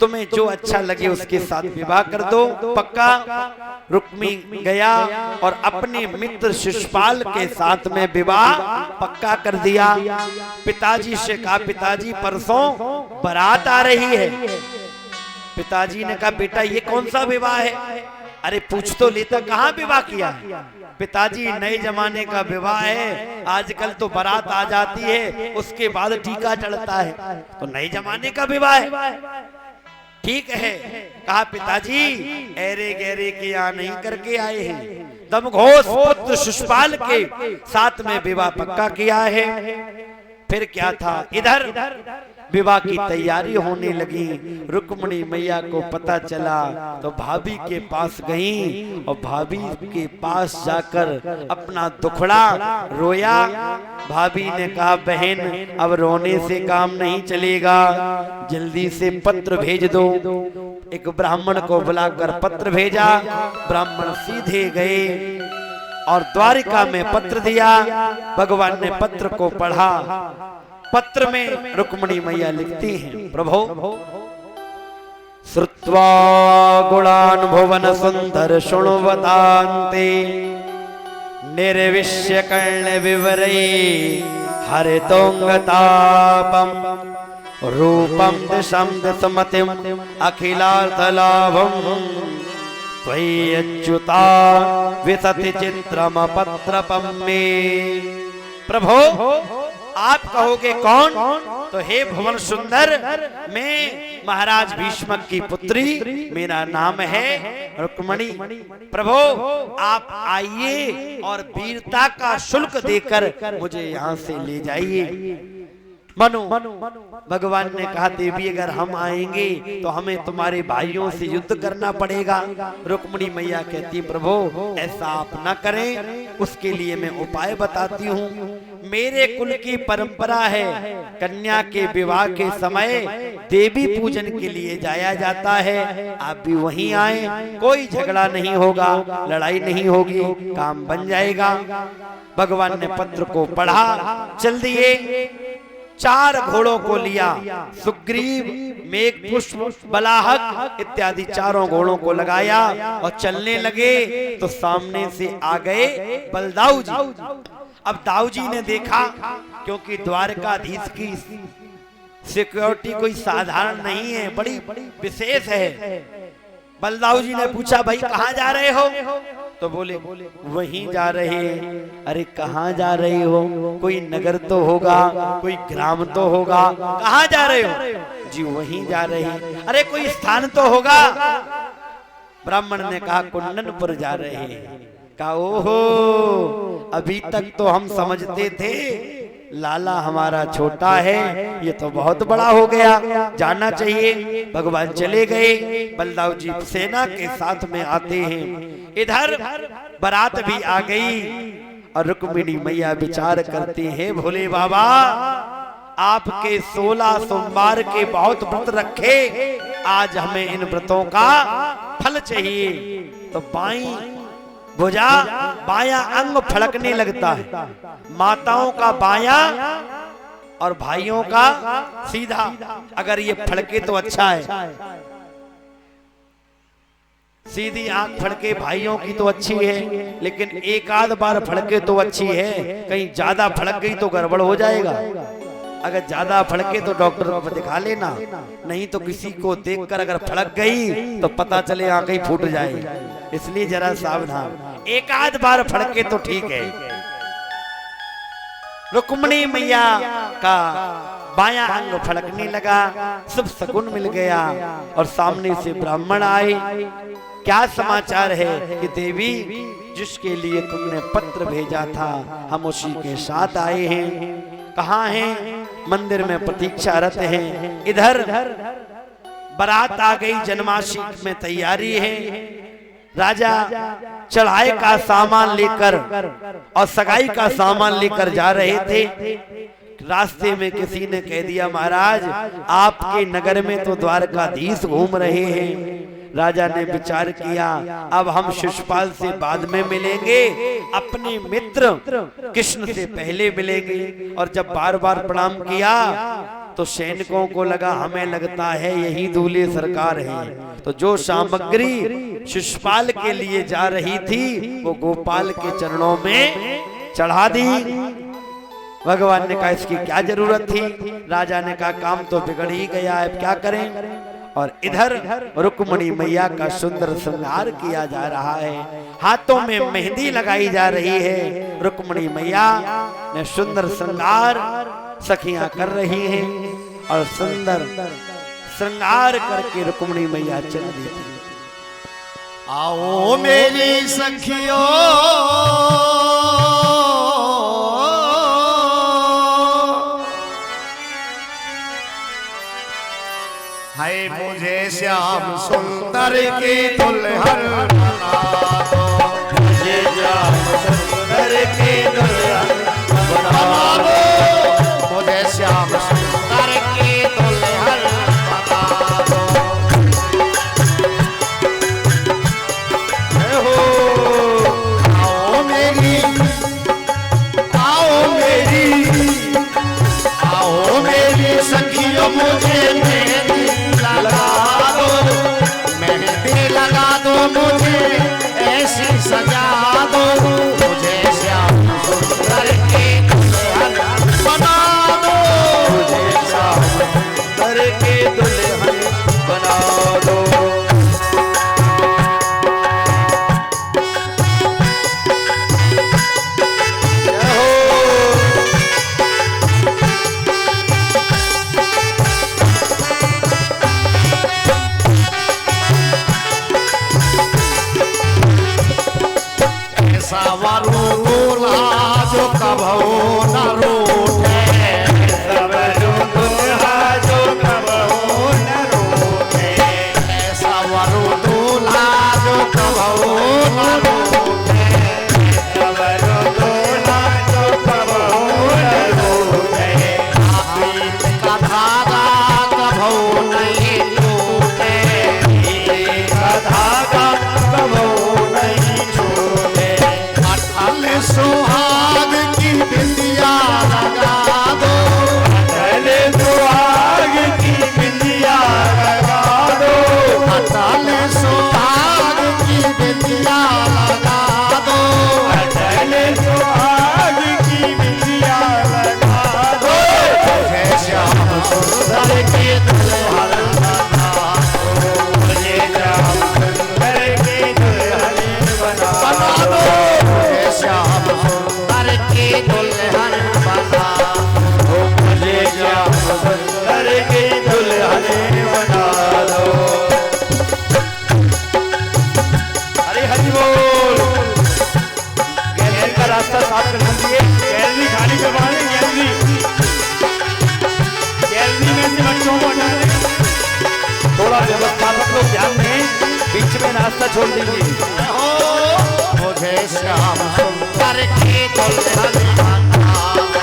तुम्हें जो अच्छा लगे उसके साथ विवाह कर दो, पक्का। रुक्मी गया और अपने मित्र शिशुपाल के साथ में विवाह पक्का कर दिया। पिताजी से कहा, पिताजी परसों बारात आ रही है। पिताजी ने कहा, बेटा ये कौन सा विवाह है? अरे पूछ तो लेता, कहाँ विवाह किया है? पिताजी नए जमाने का विवाह है, आजकल तो बारात आ जाती है उसके बाद टीका चढ़ता है, तो नए जमाने का विवाह है। ठीक है, कहा पिताजी ऐरे गहरे के यहाँ नहीं करके आए हैं, दमघोष पुत्र शिशुपाल के साथ में विवाह पक्का किया है। फिर क्या था, इधर विवाह की तैयारी होने लगी। रुक्मिणी मैया को पता चला तो भाभी के पास गई और भाभी के पास जाकर अपना दुखड़ा रोया। भाभी ने कहा, बहन अब रोने से काम नहीं चलेगा, जल्दी से पत्र भेज दो। एक ब्राह्मण को बुलाकर पत्र भेजा। ब्राह्मण सीधे गए और द्वारिका में पत्र दिया। भगवान ने पत्र को पढ़ा। पत्र में रुक्मिणी मैया लिखती हैं, प्रभो श्रुत्वा गुणान् भुवन सुंदर शृण्वतान्ते निर्विश्य कर्ण विवरै हरितोंगतापम रूपम दिशम दिशमतिम अखिलार्थलाभम त्वयि अच्युता विसति चित्रम पत्रपम मे। प्रभो आप कहोगे कौन? तो हे भुवन सुंदर, मैं महाराज भीष्मक की पुत्री, मेरा नाम है रुक्मिणी। प्रभु आप आइए और वीरता का शुल्क देकर मुझे यहाँ से ले जाइए। मनु भगवान ने कहा, देवी अगर हम आएंगे तो हमें तुम्हारे भाइयों से युद्ध करना पड़ेगा। रुक्मिणी मैया कहती, प्रभु ऐसा आप न करें, उसके लिए मैं उपाय बताती हूँ। मेरे कुल की परंपरा है, कन्या के विवाह के समय देवी पूजन के लिए जाया जाता है। आप भी वहीं आए, कोई झगड़ा नहीं होगा, लड़ाई नहीं होगी, काम बन जाएगा। भगवान ने पत्र को पढ़ा, चल दिए। 4 घोड़ों को लिया, सुग्रीव, मेघपुष्प, बलाहक इत्यादि 4 घोड़ों को लगाया और चलने लगे तो सामने से आ गए बलदाऊ जी। अब दाऊ जी ने देखा, क्योंकि द्वारकाधीश की सिक्योरिटी कोई साधारण नहीं है, बड़ी विशेष है। बलदाऊ जी ने पूछा, भाई कहाँ जा रहे हो? तो बोले वहीं जा रहे हैं। अरे कहाँ जा रहे हो? कोई नगर तो होगा, कोई ग्राम तो होगा, कहाँ जा रहे हो? जी वहीं जा रहे हैं। अरे कोई स्थान तो होगा। ब्राह्मण ने कहा, कुंदनपुर जा रहे हैं। कहा, ओहो, अभी तक तो हम समझते थे लाला हमारा छोटा है, ये तो बहुत बड़ा हो गया, जाना चाहिए। भगवान चले गए। बलदाऊ जी सेना के साथ में आते हैं। इधर बारात भी आ गई और रुक्मिणी मैया विचार करती हैं, भोले बाबा आपके 16 सोमवार के बहुत व्रत रखे, आज हमें इन व्रतों का फल चाहिए। तो बाई भुजा बायां अंग फड़कने लगता है। माताओं का बायां और भाइयों का सीधा। अगर ये फड़के तो अच्छा है, सीधी आंख फड़के भाइयों की तो अच्छी है, लेकिन एक आध बार फड़के तो अच्छी है। कहीं ज्यादा फड़क गई तो गड़बड़ हो जाएगा। अगर ज्यादा फड़के तो डॉक्टर को दिखा लेना, नहीं तो किसी को देखकर अगर फड़क गई तो पता चले आंख ही फूट जाए। इसलिए जरा सावधान। एक आध बार फड़के तो ठीक है। रुक्मिणी मैया का बायां अंग फड़कने लगा, सब शकुन मिल गया और सामने से ब्राह्मण आए। क्या समाचार है कि देवी, जिसके लिए तुमने पत्र भेजा था हम उसी के साथ आए हैं। कहाँ हैं? मंदिर में प्रतीक्षारत हैं। इधर बारात आ गई, जन्माष्टमी में तैयारी है। राजा चढ़ाई का सामान लेकर और सगाई का सामान लेकर जा रहे थे। रास्ते में किसी ने कह दिया, महाराज आपके नगर में तो द्वारकाधीश घूम रहे हैं। राजा ने विचार किया, अब हम शिशुपाल से बाद में मिलेंगे, अपने मित्र कृष्ण से पहले मिलेंगे। और जब बार बार प्रणाम किया तो सैनिकों को लगा, हमें लगता है यही दूल्हे सरकार है। तो जो सामग्री शिशुपाल के लिए जा रही थी वो गोपाल के चरणों में चढ़ा दी। भगवान ने कहा इसकी क्या जरूरत थी। राजा ने कहा काम तो बिगड़ ही गया है, अब क्या करें। और इधर रुक्मिणी मैया का सुंदर श्रृंगार किया जा रहा है, हाथों में मेहंदी लगाई जा रही है। रुक्मिणी मैया ने सुंदर श्रृंगार सखियां कर रही हैं और सुंदर श्रृंगार करके रुक्मिणी मैया चल देती। आओ मेरी सखियों, हाय मुझे श्याम सुंदर की दुल्हन बना दो, मुझे श्याम सुंदर की दुल्हन बना दो, मुझे श्याम सुंदर की दुल्हन बना दो। आओ मेरी, आओ मेरी, आओ मेरी सखियों, मुझे लगा दो, मेहंदी लगा दो, मुझे ऐसी सजा दो, मुझे श्याम सुंदर की दुल्हन बना दो, मुझे श्याम सुंदर की दुल्हन बना दो। सवारू दूल्हा जो कभो न रूठे, सवारू दूल्हा जो कभो न रूठे, सवारू दूल्हा जो कभो न रूठे, सवारू दूल्हा जो कभो न रूठे, प्रीत का धागा कभो नहीं टूटे, प्रीत का धागा कभो नहीं छूटे। सुहाग की बिंदिया लगा दो, पहले सुहाग की बिंदिया लगा दो, पहले सुहाग की बिंदिया लगा दो, पहले सुहाग की बिंदिया लगा दो, मुझे श्याम सुंदर की दुल्हन बना दो, मुझे श्याम सुंदर की दुल्हन बना दो, श्याम सुंदर की दुल्हन बना दो, मुझे श्याम सुंदर की दुल्हन बना दो। हरि हरि बोल। गैलरी का रास्ता साफ कर दीजिए, गैलरी खाली करवाने, गैलरी में से बच्चों को हटा दें। थोड़ा व्यवस्थापक लोग ध्यान दें, बीच में रास्ता छोड़ दीजिए। मुझे श्याम सुंदर की दुल्हन बना दो,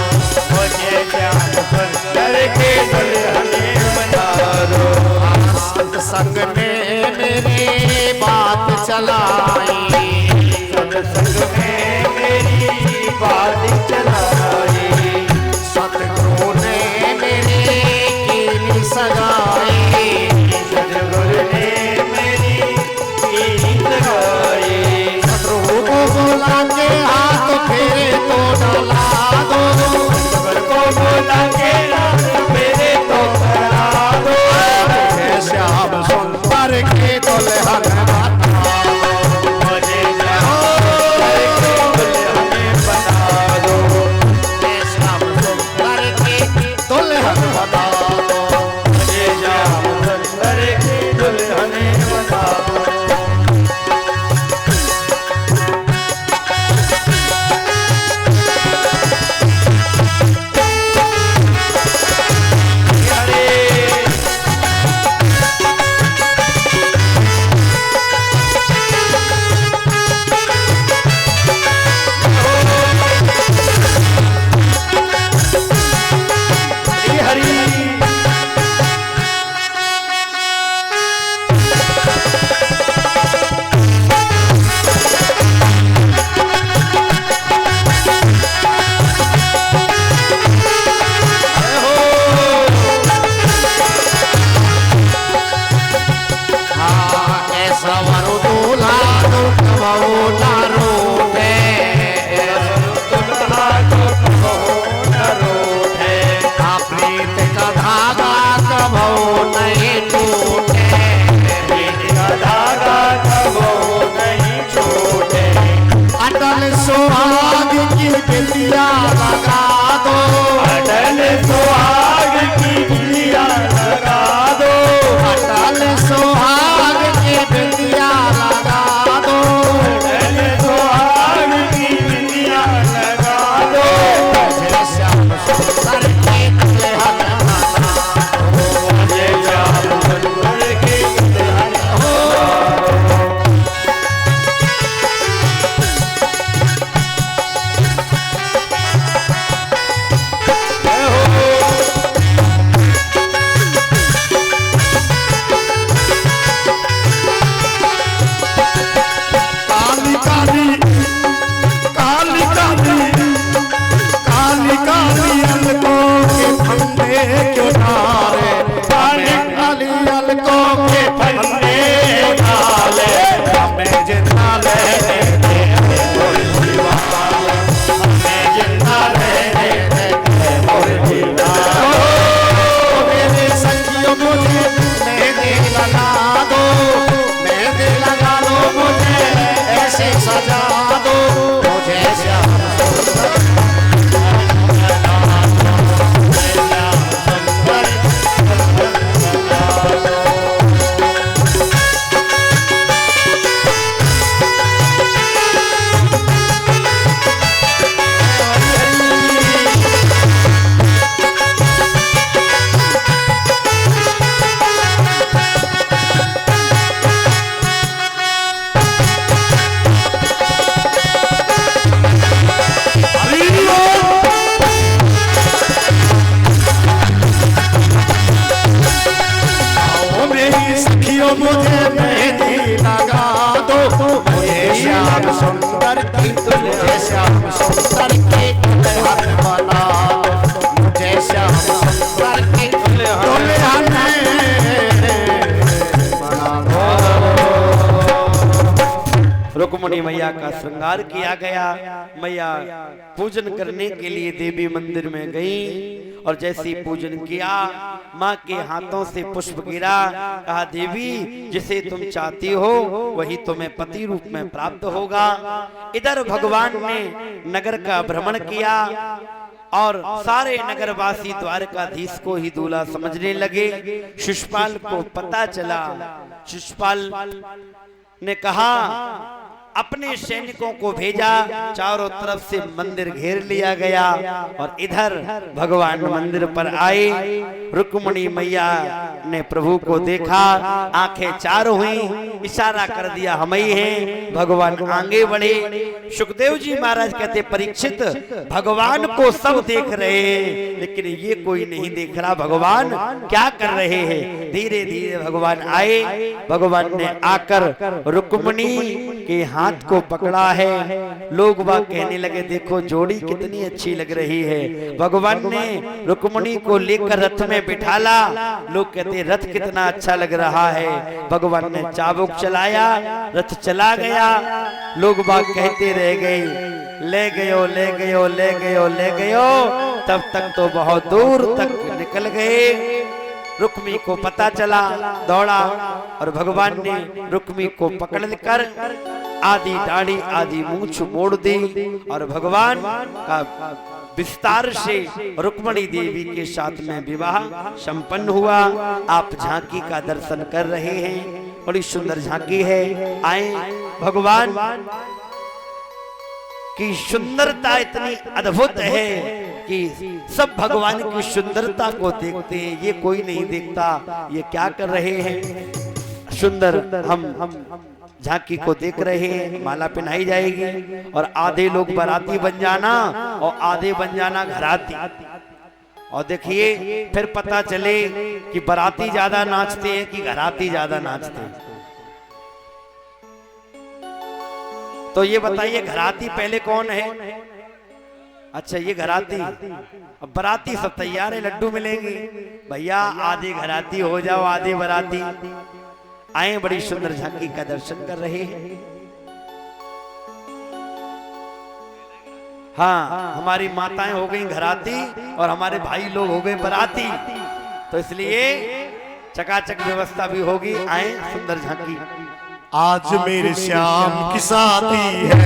मुझे श्याम सुंदर की दुल्हन बना दो। सत्संग में मेरी बात चलाई, सजा दो मुझे श्याम सुंदर। मुझे मेहंदी लगा दो मुझे श्याम सुंदर की, मुझे श्याम सुंदर की दुल्हन बना दो, मुझे श्याम सुंदर की दुल्हन बना दो। रुक्मणी मैया का श्रृंगार किया गया। मैया पूजन करने के लिए देवी मंदिर में गई और जैसे पूजन किया माँ के हाथों से पुष्प गिरा। कहा देवी जिसे तुम चाहती हो वही तुम्हें पति रूप में प्राप्त होगा। इधर भगवान ने नगर का भ्रमण किया और सारे नगरवासी द्वारकाधीश को ही दूल्हा समझने लगे। शिशुपाल को पता चला। शिशुपाल ने कहा अपने सैनिकों को भेजा, चारों तरफ से मंदिर घेर लिया गया और इधर भगवान मंदिर पर आए। रुक्मणी मैया ने प्रभु को देखा, आंखें चार हुई, इशारा कर दिया हम ही हैं। भगवान आगे बढ़े। सुखदेव जी महाराज कहते परीक्षित भगवान को सब देख रहे हैं लेकिन ये कोई नहीं देख रहा भगवान क्या कर रहे हैं। धीरे धीरे भगवान आए। भगवान ने आकर रुक्मणी के हाथ को पकड़ा है। लोग बाग कहने लगे देखो जोड़ी कितनी अच्छी लग रही है। भगवान ने रुक्मणी को लेकर रथ में बिठाला। लोग कहते रथ कितना अच्छा लग रहा है। भगवान ने चाबुक चलाया, रथ चला गया। लोग बाग कहते रह गए ले गयो ले गयो ले गयो ले गयो। तब तक तो बहुत दूर तक निकल गए। रुक्मी को पता चला, दौड़ा और भगवान ने रुक्मी को पकड़कर आधी दाढ़ी आधी मूंछ मोड़ दी और भगवान का विस्तार से रुक्मणी देवी के साथ में विवाह संपन्न हुआ। आप झांकी का दर्शन कर रहे हैं, बड़ी सुंदर झांकी है। आए भगवान की सुंदरता इतनी अद्भुत है कि सब भगवान की सुंदरता को देखते हैं। ये कोई नहीं देखता ये क्या कर रहे हैं। सुंदर हम झांकी को देख रहे हैं। माला पहनाई जाएगी और आधे लोग बाराती बन जाना और आधे बन जाना घराती। और देखिए फिर पता चले कि बाराती ज्यादा नाचते हैं कि घराती ज्यादा नाचते हैं। तो ये बताइए घराती पहले कौन है? अच्छा ये घराती। अब बाराती सब तैयार है, लड्डू मिलेंगे। भैया आधे घराती हो जाओ आधे बाराती। आए बड़ी सुंदर झांकी का दर्शन कर रहे हैं। हाँ हमारी माताएं हो गई घराती और हमारे भाई लोग हो गए बाराती, तो इसलिए चकाचक व्यवस्था भी होगी। आए सुंदर झांकी। आज मेरे श्याम की शादी है।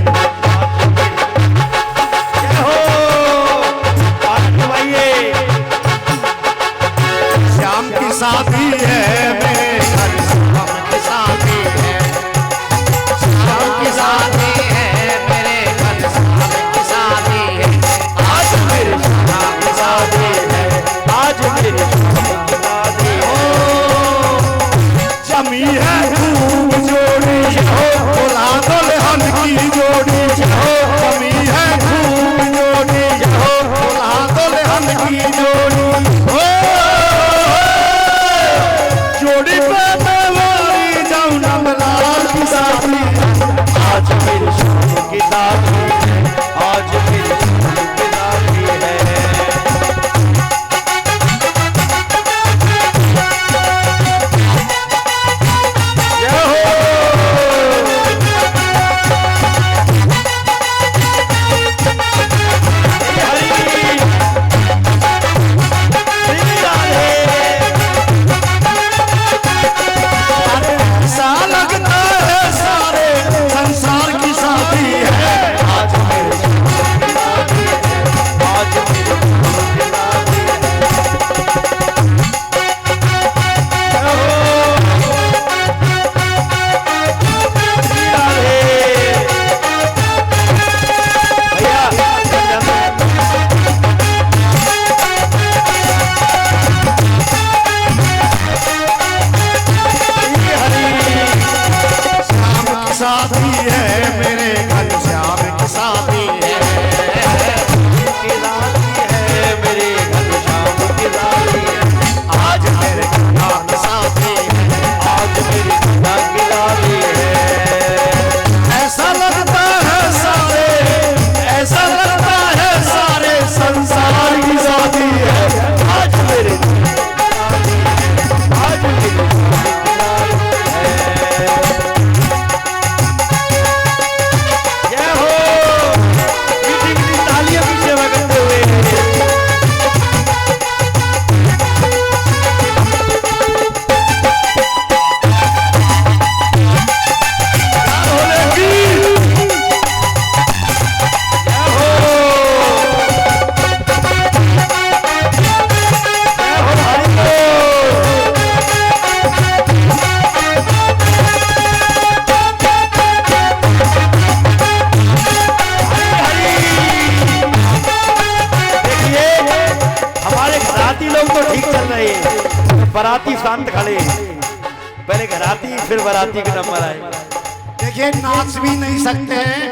श्याम की शादी है, मेरे घर श्याम की शादी है। श्याम की शादी है, मेरे घर श्याम की शादी है। आज मेरे श्याम की शादी है, आज मेरे श्याम की शादी है। जमी है खूब जोड़ी हो, बोला दुल्हन की जोड़ी हो। जमी है खूब जोड़ी हो, बोला दुल्हन की जोड़ी हो। जोड़ी पे शादी है, मेरे घनश्याम की शादी है। की राती है, मेरे घनश्याम की राती है। आज मेरे कान्हा की शादी है, आज मेरी कान्हा की राती है। ऐसा लगता है सारे, ऐसा लगता है सारे संसार की शादी है। आज मेरे आज मेरी जय हो। मीठी मीठी तालियां की सेवा करते हुए बराती शांत खड़े, पहले घराती फिर बराती के नंबर आए। देखिए नाच भी नहीं सकते हैं,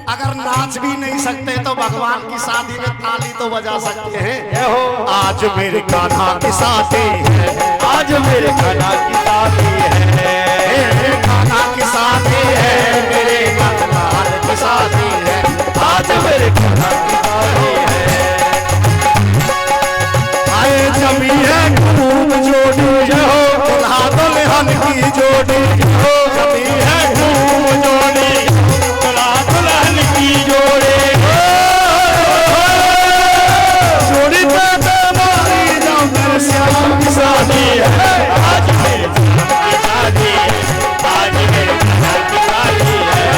अगर नाच भी नहीं सकते तो भगवान की शादी में ताली तो बजा सकते हैं। जय हो। आज मेरे कान्हा की शादी है, आज मेरे कान्हा की शादी है। मेरे कान्हा की शादी है, मेरे कान्हा की शादी है। आज मेरे कान्हा की शादी है। आए जमी है खूब जोड़ी हो, दुल्हा दुल्हन की जोड़ी हो। जमी है खूब जोड़ी, दुल्हा दुल्हन की जोड़ी हो। जोड़ी पे मारी जाओ, मेरे श्याम की शादी है। आज मेरे कान्हा की शादी है। आज मेरे कान्हा की शादी है।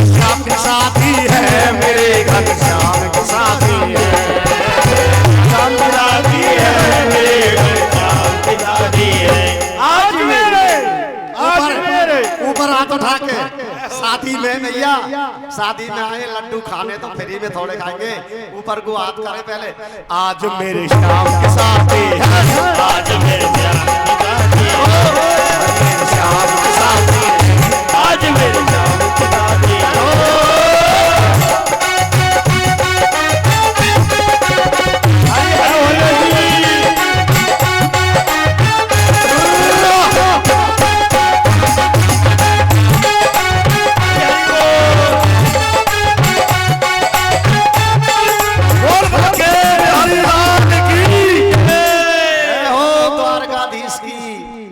श्याम की शादी है, मेरे घनश्याम की शादी है। शाम की शादी है, मेरे घनश्याम की शादी है। आज मेरे ऊपर हाथ उठा के शादी में भैया, शादी में आए लड्डू खाने तो फ्री में थोड़े खाएंगे। ऊपर को हाथ करे पहले। आज मेरे श्याम की शादी है, आज मेरे श्याम की शादी है। मेरे श्याम की शादी है। आज मेरे श्याम की शादी है।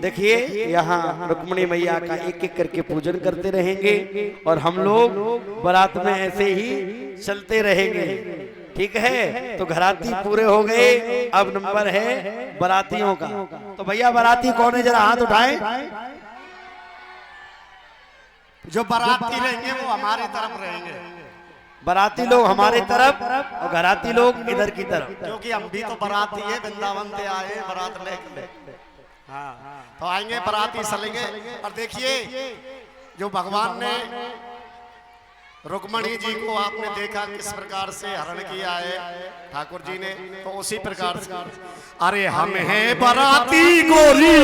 देखिए यहाँ रुक्मिणी मैया का एक एक करके पूजन करते रहेंगे और हम लोग बारात में ऐसे ही चलते रहेंगे। ठीक है, तो घराती पूरे हो गए, अब नंबर है बारातियों का। तो भैया बाराती कौन है, जरा हाथ उठाएं। जो बाराती रहेंगे वो हमारी तरफ रहेंगे, बाराती लोग हमारे तरफ और घराती लोग इधर की तरफ, क्योंकि हम भी तो बाराती है, वृंदावन से आए हैं बारात लेकर। हाँ, तो आएंगे बाराती चलेंगे। और देखिए जो भगवान ने रुक्मिणी जी को आपने देखा किस प्रकार से हरण किया है ठाकुर जी ने, तो उसी प्रकार से अरे हम हैं बाराती गोरी,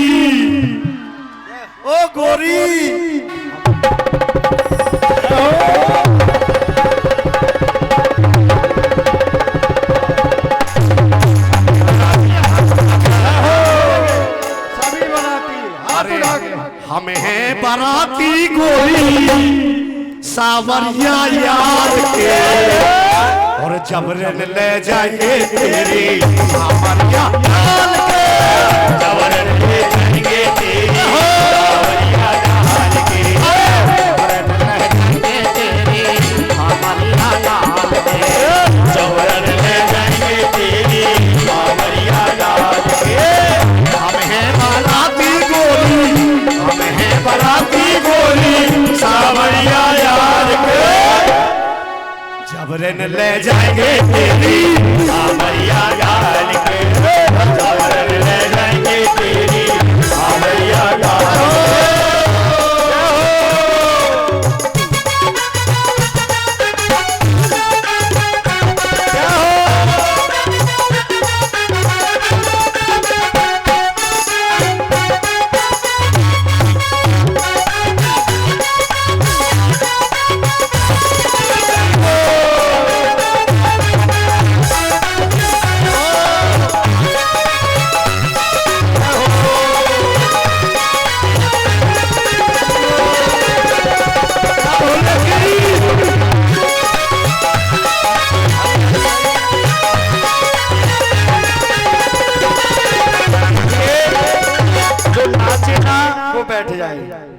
ओ गोरी। हम हैं बाराती गोरी सावरिया यार के, और जबरन ले जाएंगे तेरी सावरिया यार के, जबरन ले जाएंगे तेरी सावरिया यार के, जबरन ले जाएंगे तेरी सावरिया यार के, जबरन ले जाएंगे तेरी सावरिया यार के। हम हैं बाराती गोरी, हम हैं बाराती गोरी जबरन ले जाएंगे तेरी सावरिया डाल के, जबरन ले जाएंगे तेरी सावरिया डाल के।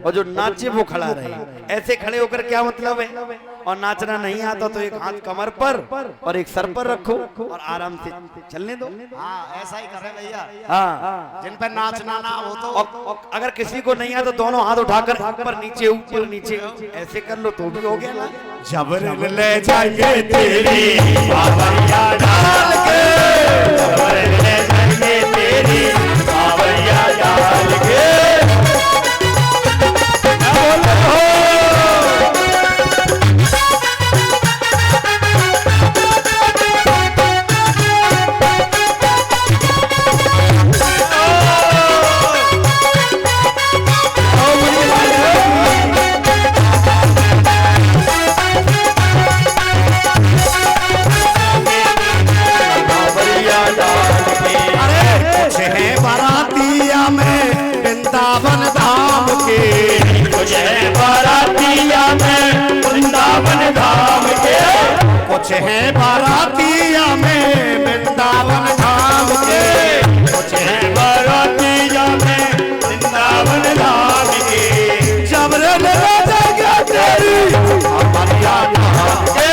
और जो नाचे वो खड़ा रहे। ऐसे खड़े होकर क्या मतलब है? और नाचना नहीं आता तो एक हाथ कमर पर और एक सर पर रखो और आराम से चलने दो। हाँ ऐसा ही करे भैया। हाँ, जिन पर नाचना ना हो तो और अगर किसी को नहीं आता तो दोनों हाथ उठाकर ऊपर नीचे ऐसे कर लो तो भी हो गया ना। जबरन ले जाएंगे तेरी सावरिया डाल के, जबरन ले जाएंगे तेरी सावरिया डाल के। वृंदावन धाम के, कुछ है बारातिया में वृंदावन धाम के, कुछ है बारातिया में वृंदावन धाम के, कुछ है बारातिया में वृंदावन धाम के। जबरन ले जाएंगे तेरी सावरिया डाल के,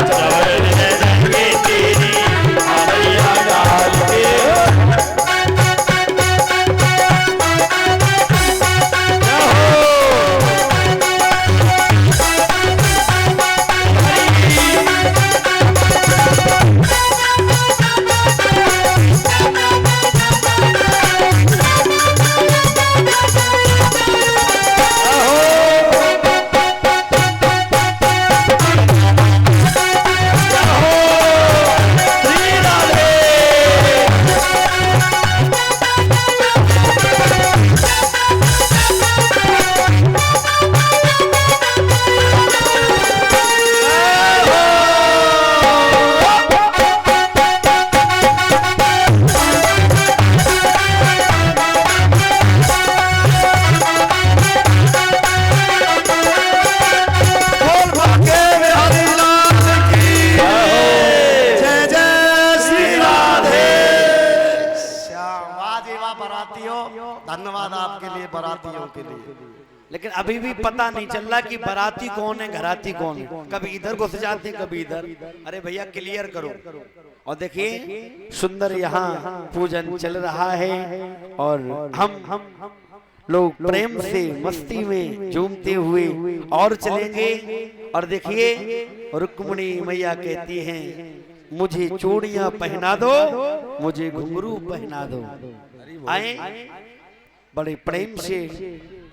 जबरन ले जाएंगे तेरी सावरिया डाल के। धन्यवाद आपके लिए, बारातियों के लिए। लेकिन अभी भी पता नहीं चल रहा कि बाराती कौन है घराती कौन है। कभी इधर घुस जाते कभी इधर। अरे भैया क्लियर करो। और देखिए सुंदर यहाँ पूजन चल रहा है और हम लोग प्रेम से मस्ती में झूमते हुए और चलेंगे। और देखिए रुक्मिणी मैया कहती हैं मुझे चूड़ियां पहना दो, मुझे घुंघरू पहना दो। आए बड़े प्रेम से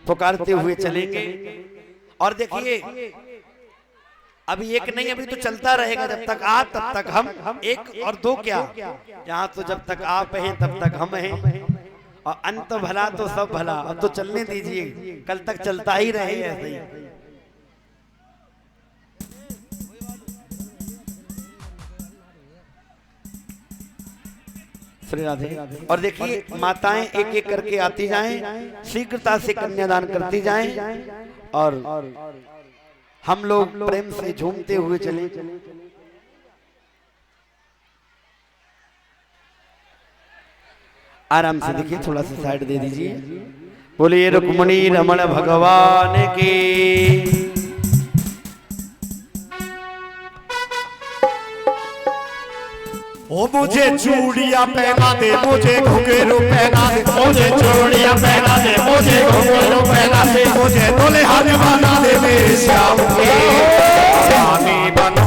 पुकारते हुए चलेंगे। और देखिए अभी एक नहीं, अभी तो चलता रहेगा जब तक आप तब तक हम। एक और दो क्या, यहाँ तो जब तक आप हैं तब तक हम हैं और अंत भला तो सब भला। अब तो चलने दीजिए, कल तक चलता ही रहे ऐसे ही। श्री राधे। और देखिए माताएं एक एक करके आती जाएं, शीघ्रता से कन्यादान करती जाएं और हम लोग प्रेम से झूमते हुए चले। आराम से देखिए, थोड़ा सा साइड दे दीजिए। बोलिए रुक्मिणी रमण भगवान की। ओ मुझे चूड़ियां पहना दे, मुझे घुंघरू पहना दे, मुझे चूड़ियां पहना दे, मुझे घुंघरू पहना दे, मुझे दुल्हन बना दे मेरे श्याम के रानी बनो।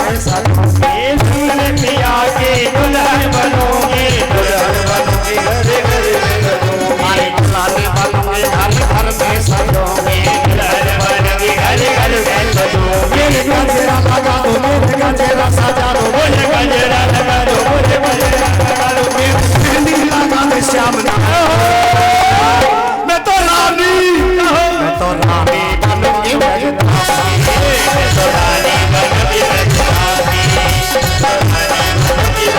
में सजोगे, दूल्हे पिया के दुल्हन बनोगे, दुल्हन बनोगे घर घर में सजोगे, दुल्हन बनोगे घर घर में सजोगे, दुल्हन बनोगे घर घर में सजोगे। गजरा लगा दो मेरे गजरा सजा दो, मुझे गजरा लगा दो, मुझे गजरा लगा दो, मेहंदी लगा दे श्याम नाम। मैं तो रानी बनूंगी ब्रजधाम की, मैं तो रानी बनूंगी ब्रजधाम की, रानी बनूंगी ब्रजधाम की, रानी बनूंगी ब्रजधाम की।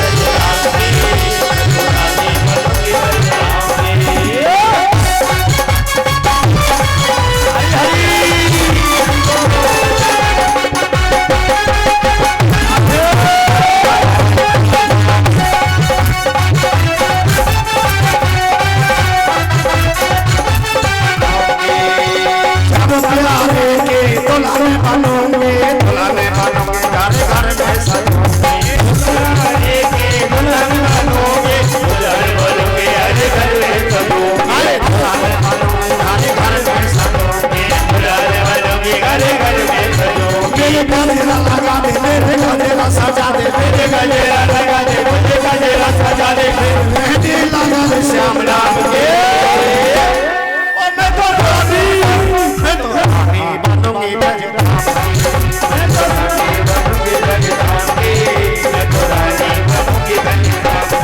सजा दे मेरे गजरा लगा दे, मुझे गजरा सजा दे, मेहंदी लगा दे श्याम नाम के। मैं तो रानी बनूंगी ब्रजधाम की, मैं तो रानी बनूंगी ब्रजधाम की, मैं तो रानी बनूंगी ब्रजधाम की।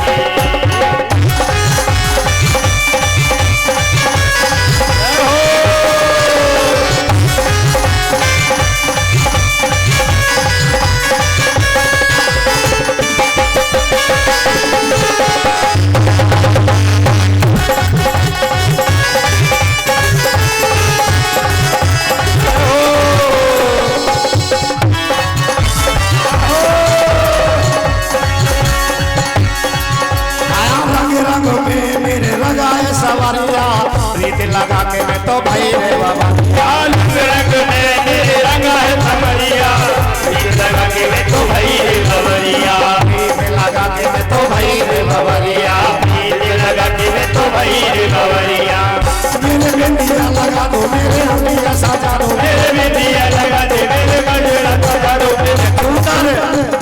प्रीत लगा के मैं तो भाई रे बाबा, रंग में मेरे रंगा है खबरिया, प्रीत लगा के मैं तो भाई रे खबरिया, प्रीत लगा के मैं तो भाई रे खबरिया, प्रीत लगा के मैं तो भाई रे खबरिया। मेरे बिंदिया लगा दो मेरे हंडिया सजा दो, मेरे बिंदिया लगा दे मेरे गजरा सजा दो,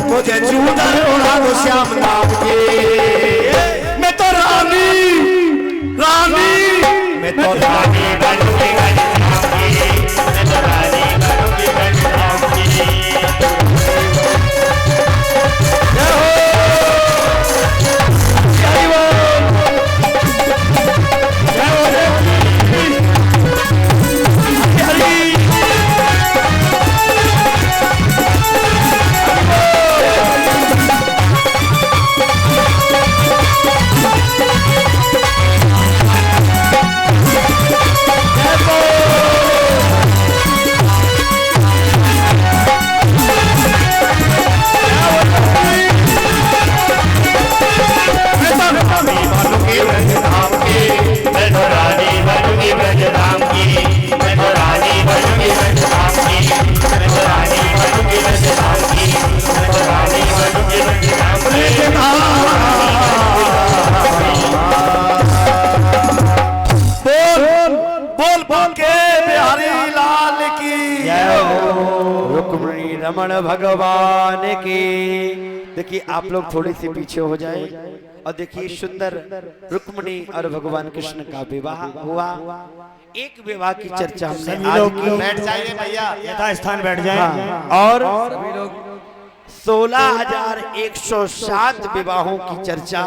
मुझे चूदर उड़ा दो श्याम नाम के। मैं तो रानी मैं तो रानी बनूंगी ब्रजधाम की, मैं तो रानी बनूंगी ब्रजधाम की। रमण भगवान की। देखिए आप लोग थोड़ी सी पीछे हो जाए और देखिए सुंदर रुक्मिणी और भगवान कृष्ण का विवाह हुआ। एक विवाह की चर्चा हमने आज की। बैठ जाइए भैया, यथा स्थान बैठ जाए। हाँ, और 16,107 विवाहों की चर्चा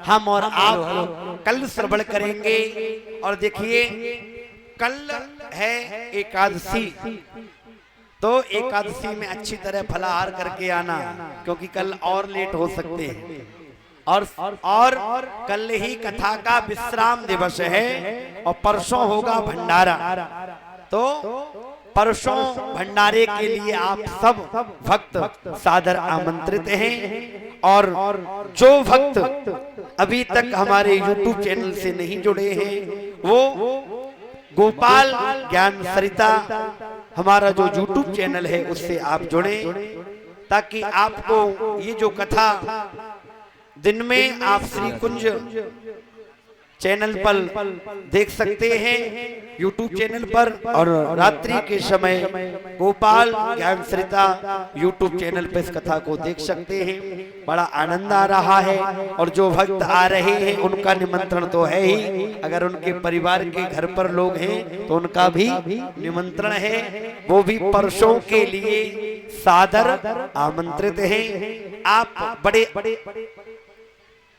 हम और आप कल श्रवण करेंगे। और देखिए कल है एकादशी, तो एकादशी में अच्छी तरह फलाहार करके आना, क्योंकि कल और लेट हो सकते हैं। और कल ही कथा का विश्राम दिवस है और परसों होगा भंडारा। तो परसों भंडारे के लिए आप सब भक्त सादर आमंत्रित हैं। और जो भक्त अभी तक हमारे YouTube चैनल से नहीं जुड़े हैं वो गोपाल ज्ञान सरिता हमारा जो YouTube चैनल है उससे आप जुड़े, ताकि आपको ये जो कथा दिन में आप श्री कुंज चैनल पर देख सकते हैं, YouTube चैनल पर, और रात्रि के समय गोपाल ज्ञान सरिता YouTube चैनल पर इस कथा को देख सकते हैं। बड़ा आनंद आ रहा है, और जो भक्त आ रहे हैं उनका निमंत्रण तो है ही, अगर उनके परिवार के घर पर लोग हैं तो उनका भी निमंत्रण है, वो भी परसों के लिए सादर आमंत्रित हैं। आप बड़े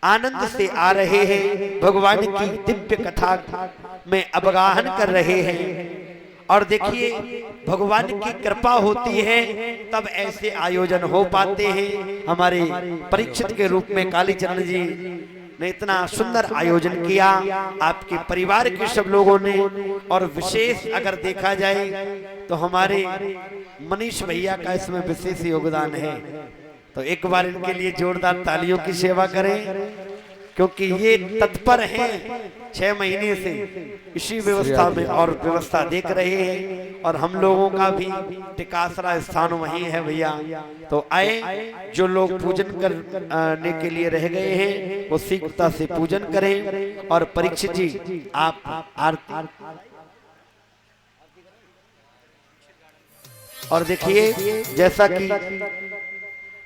आनंद से आ रहे हैं, भगवान की दिव्य कथा में अवगाहन कर रहे हैं, और देखिए भगवान की कृपा होती है तब ऐसे आयोजन हो पाते हैं। हमारे परीक्षित के रूप में कालीचरण जी ने इतना सुंदर आयोजन किया, आपके परिवार के सब लोगों ने, और विशेष अगर देखा जाए तो हमारे मनीष भैया का इसमें विशेष योगदान है। तो एक बार इनके लिए जोरदार तालियों की सेवा करें, क्योंकि ये तत्पर हैं 6 महीने से इसी व्यवस्था में और व्यवस्था देख रहे हैं, और हम लोगों का भी टिकासरा स्थान वहीं है भैया। तो आए, जो लोग पूजन करने के लिए रह गए हैं वो शीघ्रता से पूजन करें। और परीक्षित जी आप आरती, और देखिए जैसा कि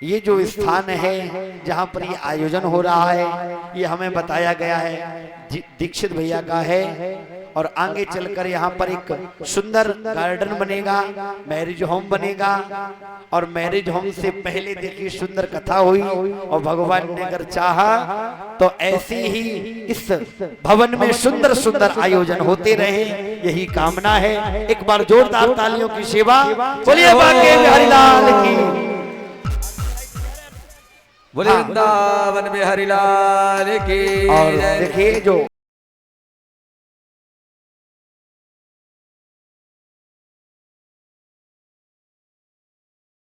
ये जो स्थान है जहाँ पर ये आयोजन हो रहा है, ये हमें बताया गया है दीक्षित भैया का है, और आगे चलकर यहाँ पर एक सुंदर गार्डन बनेगा, मैरिज होम बनेगा, और मैरिज होम से पहले देखिए सुंदर कथा हुई, और भगवान ने अगर चाहा तो ऐसे ही इस भवन में सुंदर सुंदर आयोजन होते रहे, यही कामना है। एक बार जोरदार तालियों की सेवा, बोलिए बांके बिहारी लाल की, बोले वृंदावन में हरिलाल की। और देखिए जो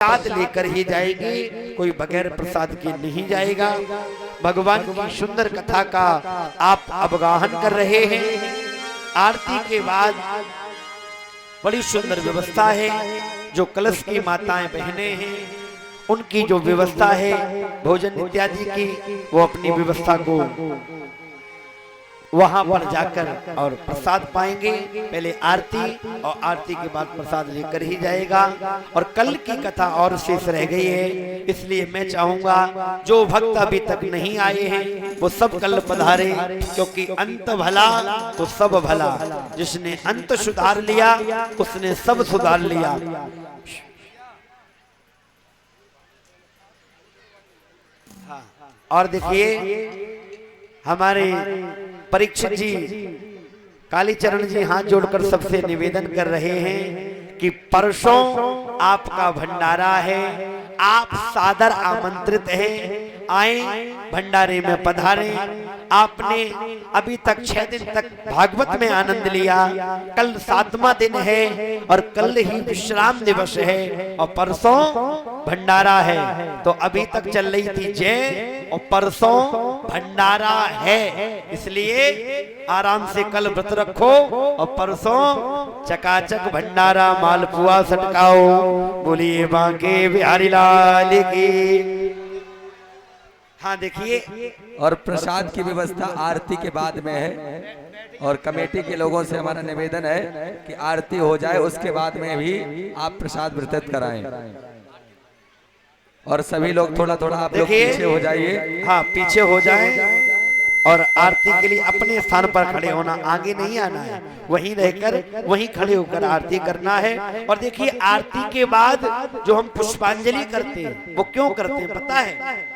प्रसाद लेकर ही जाएगी, कोई बगैर प्रसाद के नहीं जाएगा। भगवान की सुंदर कथा का आप अवगाहन कर रहे हैं। आरती के बाद बड़ी सुंदर व्यवस्था है, जो कलश की माताएं बहनें हैं उनकी जो व्यवस्था है भोजन इत्यादि की, वो अपनी व्यवस्था को वहां पर जाकर और प्रसाद पाएंगे। पहले आरती, और आरती के बाद प्रसाद लेकर ही जाएगा। और कल की कथा और शेष रह गई है, इसलिए मैं चाहूंगा जो भक्त अभी तक नहीं आए हैं वो सब कल पधारे, क्योंकि अंत भला तो सब भला, जिसने अंत सुधार लिया उसने सब सुधार लिया। और देखिए हमारे परीक्षित जी, कालीचरण जी हाथ जोड़कर सबसे निवेदन कर रहे हैं कि परसों आपका भंडारा है, आप सादर आमंत्रित हैं, आए भंडारे में पधारें। आपने अभी तक 6 दिन तक भागवत में आनंद लिया, कल 7वां दिन है और कल ही विश्राम दिवस है, और परसों भंडारा है। तो अभी तक चल रही थी जय, और परसों भंडारा है, इसलिए आराम से कल व्रत रखो और परसों चकाचक भंडारा मालपुआ सटकाओ। बोलिए बांके बिहारी लाल की। हाँ देखिए, और प्रसाद की व्यवस्था आरती के बाद में है, और कमेटी के लोगों से हमारा निवेदन है कि आरती हो जाए उसके बाद में भी आप प्रसाद वितरित कराएं, और सभी लोग थोड़ा थोड़ा आप लोग पीछे हो जाइए। हाँ पीछे हो जाएं, और आरती के लिए अपने स्थान पर खड़े होना, आगे नहीं आना है, वहीं रहकर वहीं खड़े होकर आरती करना है। और देखिए आरती के बाद जो हम पुष्पांजलि करते हैं वो क्यों करते हैं पता है?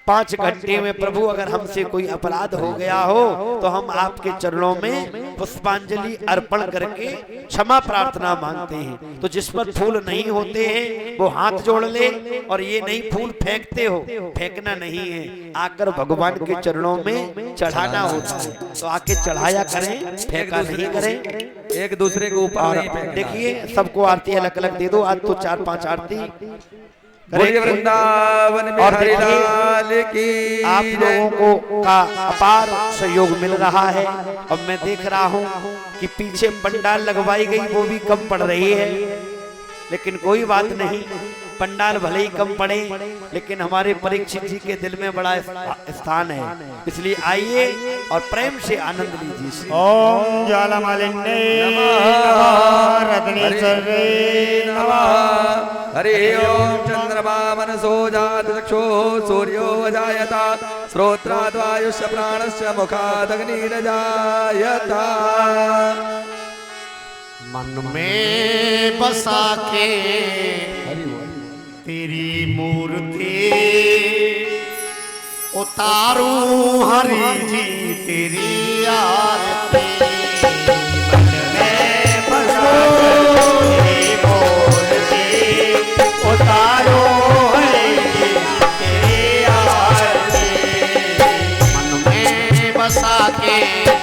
5 घंटे में प्रभु अगर हमसे कोई अपराध हो गया हो तो हम आपके चरणों में पुष्पांजलि अर्पण करके क्षमा प्रार्थना मांगते हैं। तो जिस पर फूल नहीं होते हैं वो हाथ जोड़ ले, और ये नहीं फूल फेंकते हो, फेंकना नहीं है, आकर भगवान के चरणों में चढ़ाना होता है। तो आके चढ़ाया करें, फेंका नहीं करें। एक दूसरे के ऊपर देखिए सबको आरती अलग अलग दे दो, आज तो 4-5 आरती। वृंदावन में हरिलाल की। आप लोगों को का अपार सहयोग मिल रहा है, और मैं देख रहा हूँ कि पीछे पंडाल लगवाई गई वो भी कम पड़ रही है, लेकिन कोई बात नहीं, पंडाल भले ही कम पड़े लेकिन हमारे परीक्षित जी के दिल में बड़ा स्थान है, इसलिए आइए और प्रेम से आनंद लीजिए। ओम ज्वालामालिन्ये रत्नेश्वरे नमः। हरि ओम चंद्रमा मनसो जात चक्षो सूर्यो अजायता श्रोत्राद् वायुश्च प्राणश्च मुखाद् अग्निर्जायता। मन में बसा के तेरी मूर्ति उतारूं हरि जी तेरी आरती। मन में बसा के मूर्ति उतारूं हरि जी तेरी आरती। मन में बसा के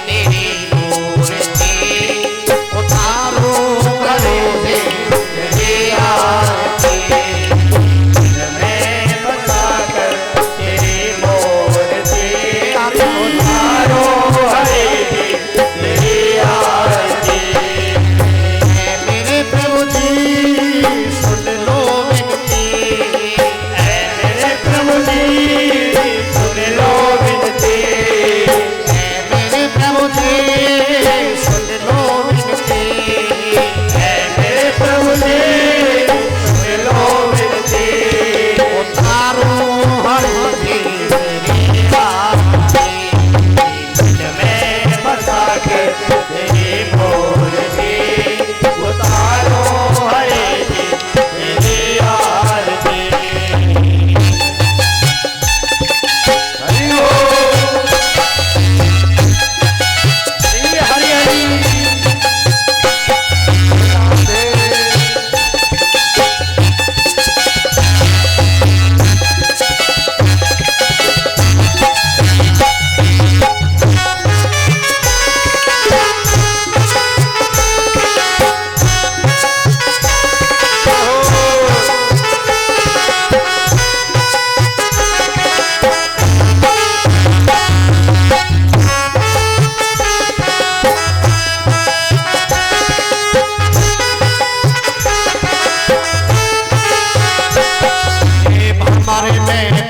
तेरी मूर्ति उतारूं हरि जी तेरी आरती।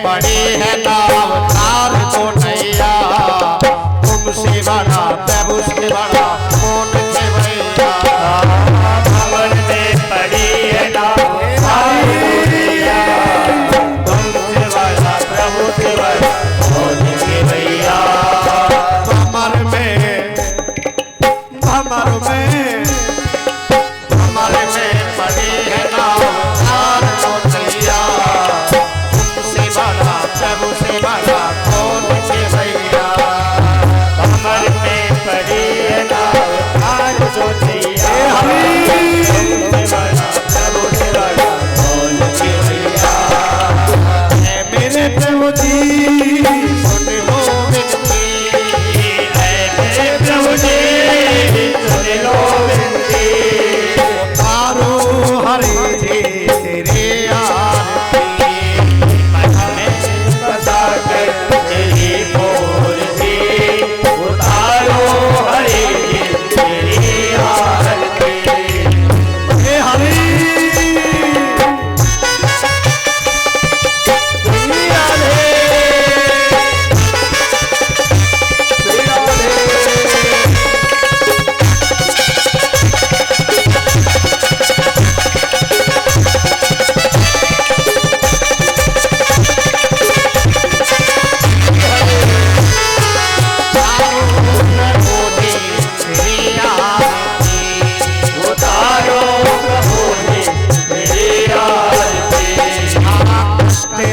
बड़ी है नाव तार को नैया, तुमसे बड़ा प्रभु से बड़ा कौन है भैया। भवन में पड़ी है नाव तार को नैया, तुमसे बड़ा प्रभु से बड़ा कौन है भैया। भमर में पड़ी है नाव तार को नैया, प्रभु से बड़ा कौन है भैया। भमर में पड़ी है नाव तार को नैया, तुमसे बड़ा प्रभु से बड़ा कौन है भैया। ऐ मेरे प्रभु जी सुन लो विनती, ऐ मेरे प्रभु जी सुन लो विनती। उतारो हरि जी तेरे आरती, तेरी मूर्ति उतारो हरि जी तेरी आरती। हे हरि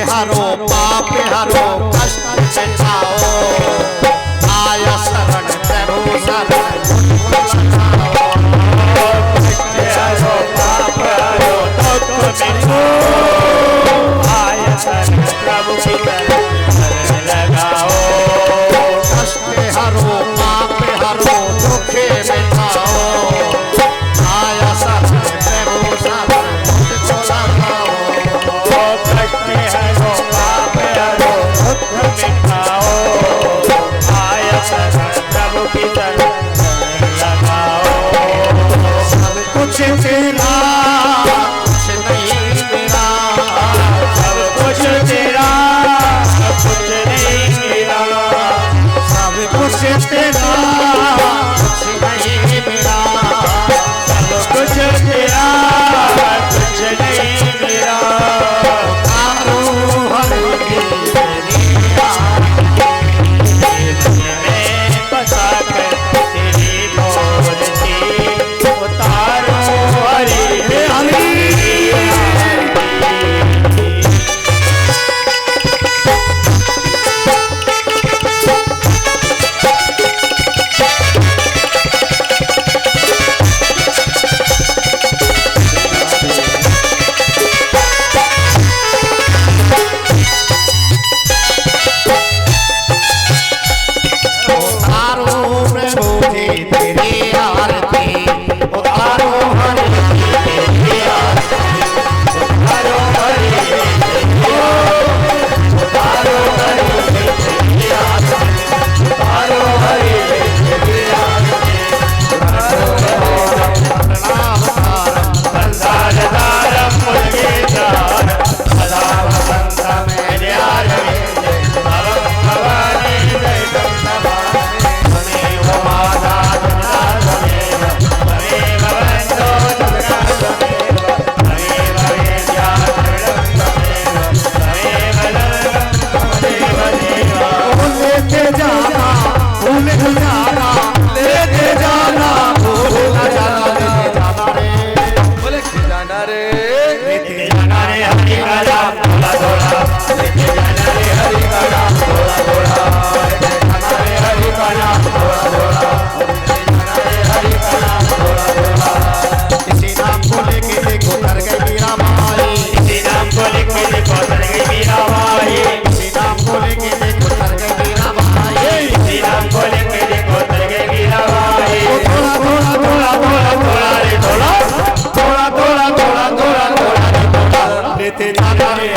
हरो पाप हरो कष्ट मिटाओ, आया शरण प्रभु शरण लगाओ। कष्ट हरो पाप हरो दुख मिटाओ, आया शरण प्रभु शरण लगाओ। कष्ट हरो पाप हरो दुख मिटाओ, आया शरण प्रभु शरण लगाओ। आया शरण प्रभु की शरण लगाओ। सब कुछ तेरा कुछ नहीं मेरा,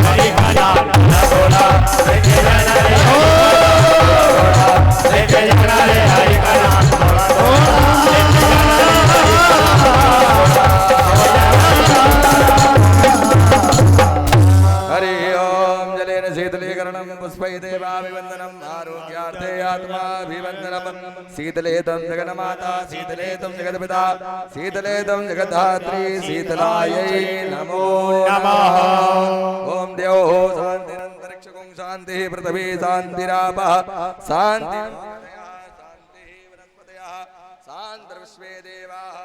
हरि का नाम बोला लेके जाना रे लेके जाना रे हरि का नाम हरि ओम जलेन शीतलीकरणं पुष्पै देवाभिवन्दनम् आरोग्यार्थे आत्माभिवन्दनम् शीतले तं जगन्माता शीतले तं जगत्पिता शीतले तं जगद्धात्री शीतलायै नमो नमः ओम देवो शान्तिरन्तरिक्षं शान्तिः पृथिवी शान्तिरापः शान्तिः शान्तिर्विश्वे देवाः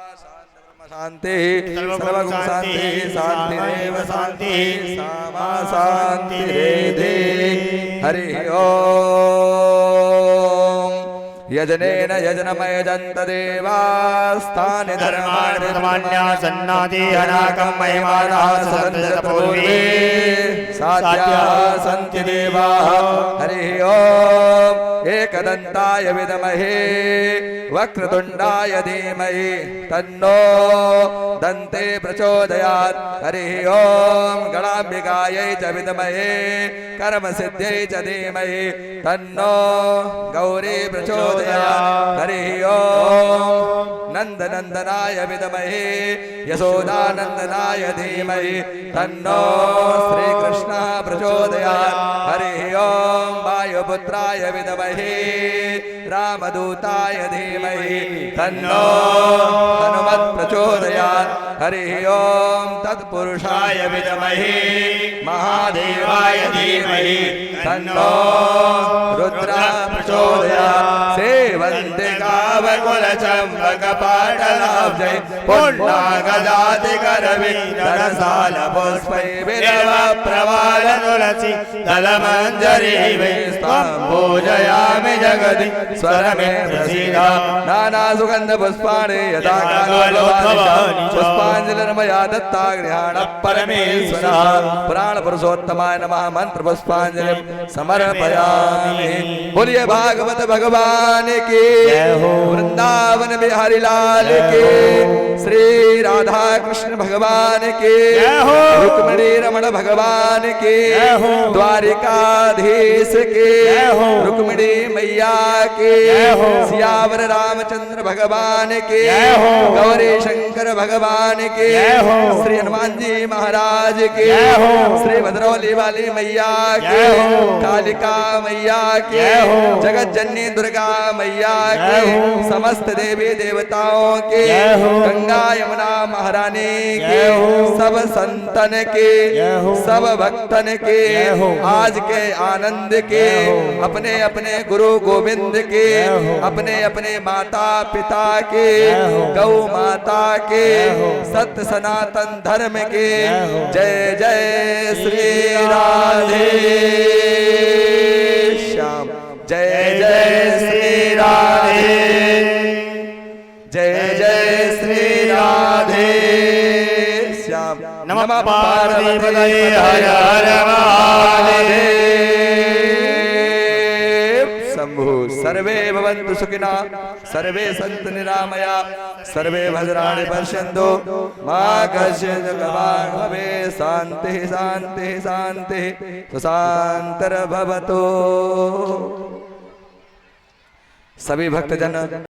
शान्ति सर्वगुण शांति शांतिरेव शांति सामा शांतिरेधे हरि ओम यजनेन यजनमयजन्त देवास्तानि धर्माणि सन्नादि अनाकं महिमानः सदन्तपूर्वे सात्या सन्ति देवाः हरि ओम एकदन्ताय विद्महे वक्रतुण्डाय धीमहि तन्नो दन्ते प्रचोदयात् हरि ओम गणाम्बिकायै च विद्महे कर्मसिद्ध्यै च धीमहि तन्नो गौरी प्रचोदयात् हरि ओम नन्दनन्दनाय विद्महे यशोदानन्दनाय धीमहि तन्नो श्रीकृष्णः प्रचोदयात् हरि ओम वायुपुत्राय विद्महे रामदूताय धीमहि तन्नो हनुमत् प्रचोदयात् हरि ओम तत्पुरुषाय विद्महे महादेवाय धीमहि तन्नो रुद्रः प्रचोदयात् सेवन्ते कावकुलचम्पकपाटलाब्जै पुण्डागजातिकरविन्दरसालपुष्पै बिल्वप्रवालतुलसी दलमञ्जरीवै स्वां पूजयामि जगति स्वरमे प्रसीद नानासुगन्धपुष्पाणि यथा कालोद्भवानि पुष्पाञ्जलिर्मया दत्ता गृहाणः परमेश्वरः प्राणपुरुषोत्तमाय नमः मंत्रपुष्पाञ्जलिं समर्पयामि बोलिए भागवत भगवान की वृंदावन बिहारी लाल के श्री राधा कृष्ण भगवान के रुक्मिणी रमण भगवान के द्वारिकाधीश के रुक्मिणी मैया के सियावर रामचंद्र भगवान के गौरी शंकर भगवान के श्री हनुमान जी महाराज के श्री भद्रौली वाली मैया के कालिका मैया के जगत जननी दुर्गा मैया के समस्त देवी देवताओं के गंगा यमुना महारानी के सब संतन के सब भक्तन के आज के आनंद के अपने अपने गुरु गोविंद के अपने अपने माता पिता के गौ माता के सत्य सनातन धर्म के जय जय श्री राधे श्याम जय जय श्री राधे जय जय श्री राधे श्याम नमः पार्वती पतये हर हर महादेव शंभु सर्वे भवन्तु सुखिनः सर्वे सन्तु निरामया सर्वे भद्राणि पश्यन्तु मा कश्चित् दुःखभाग् भवेत् शान्तिः शान्तिः शान्तिः सुशान्तिर्भवतु सभी भक्तजन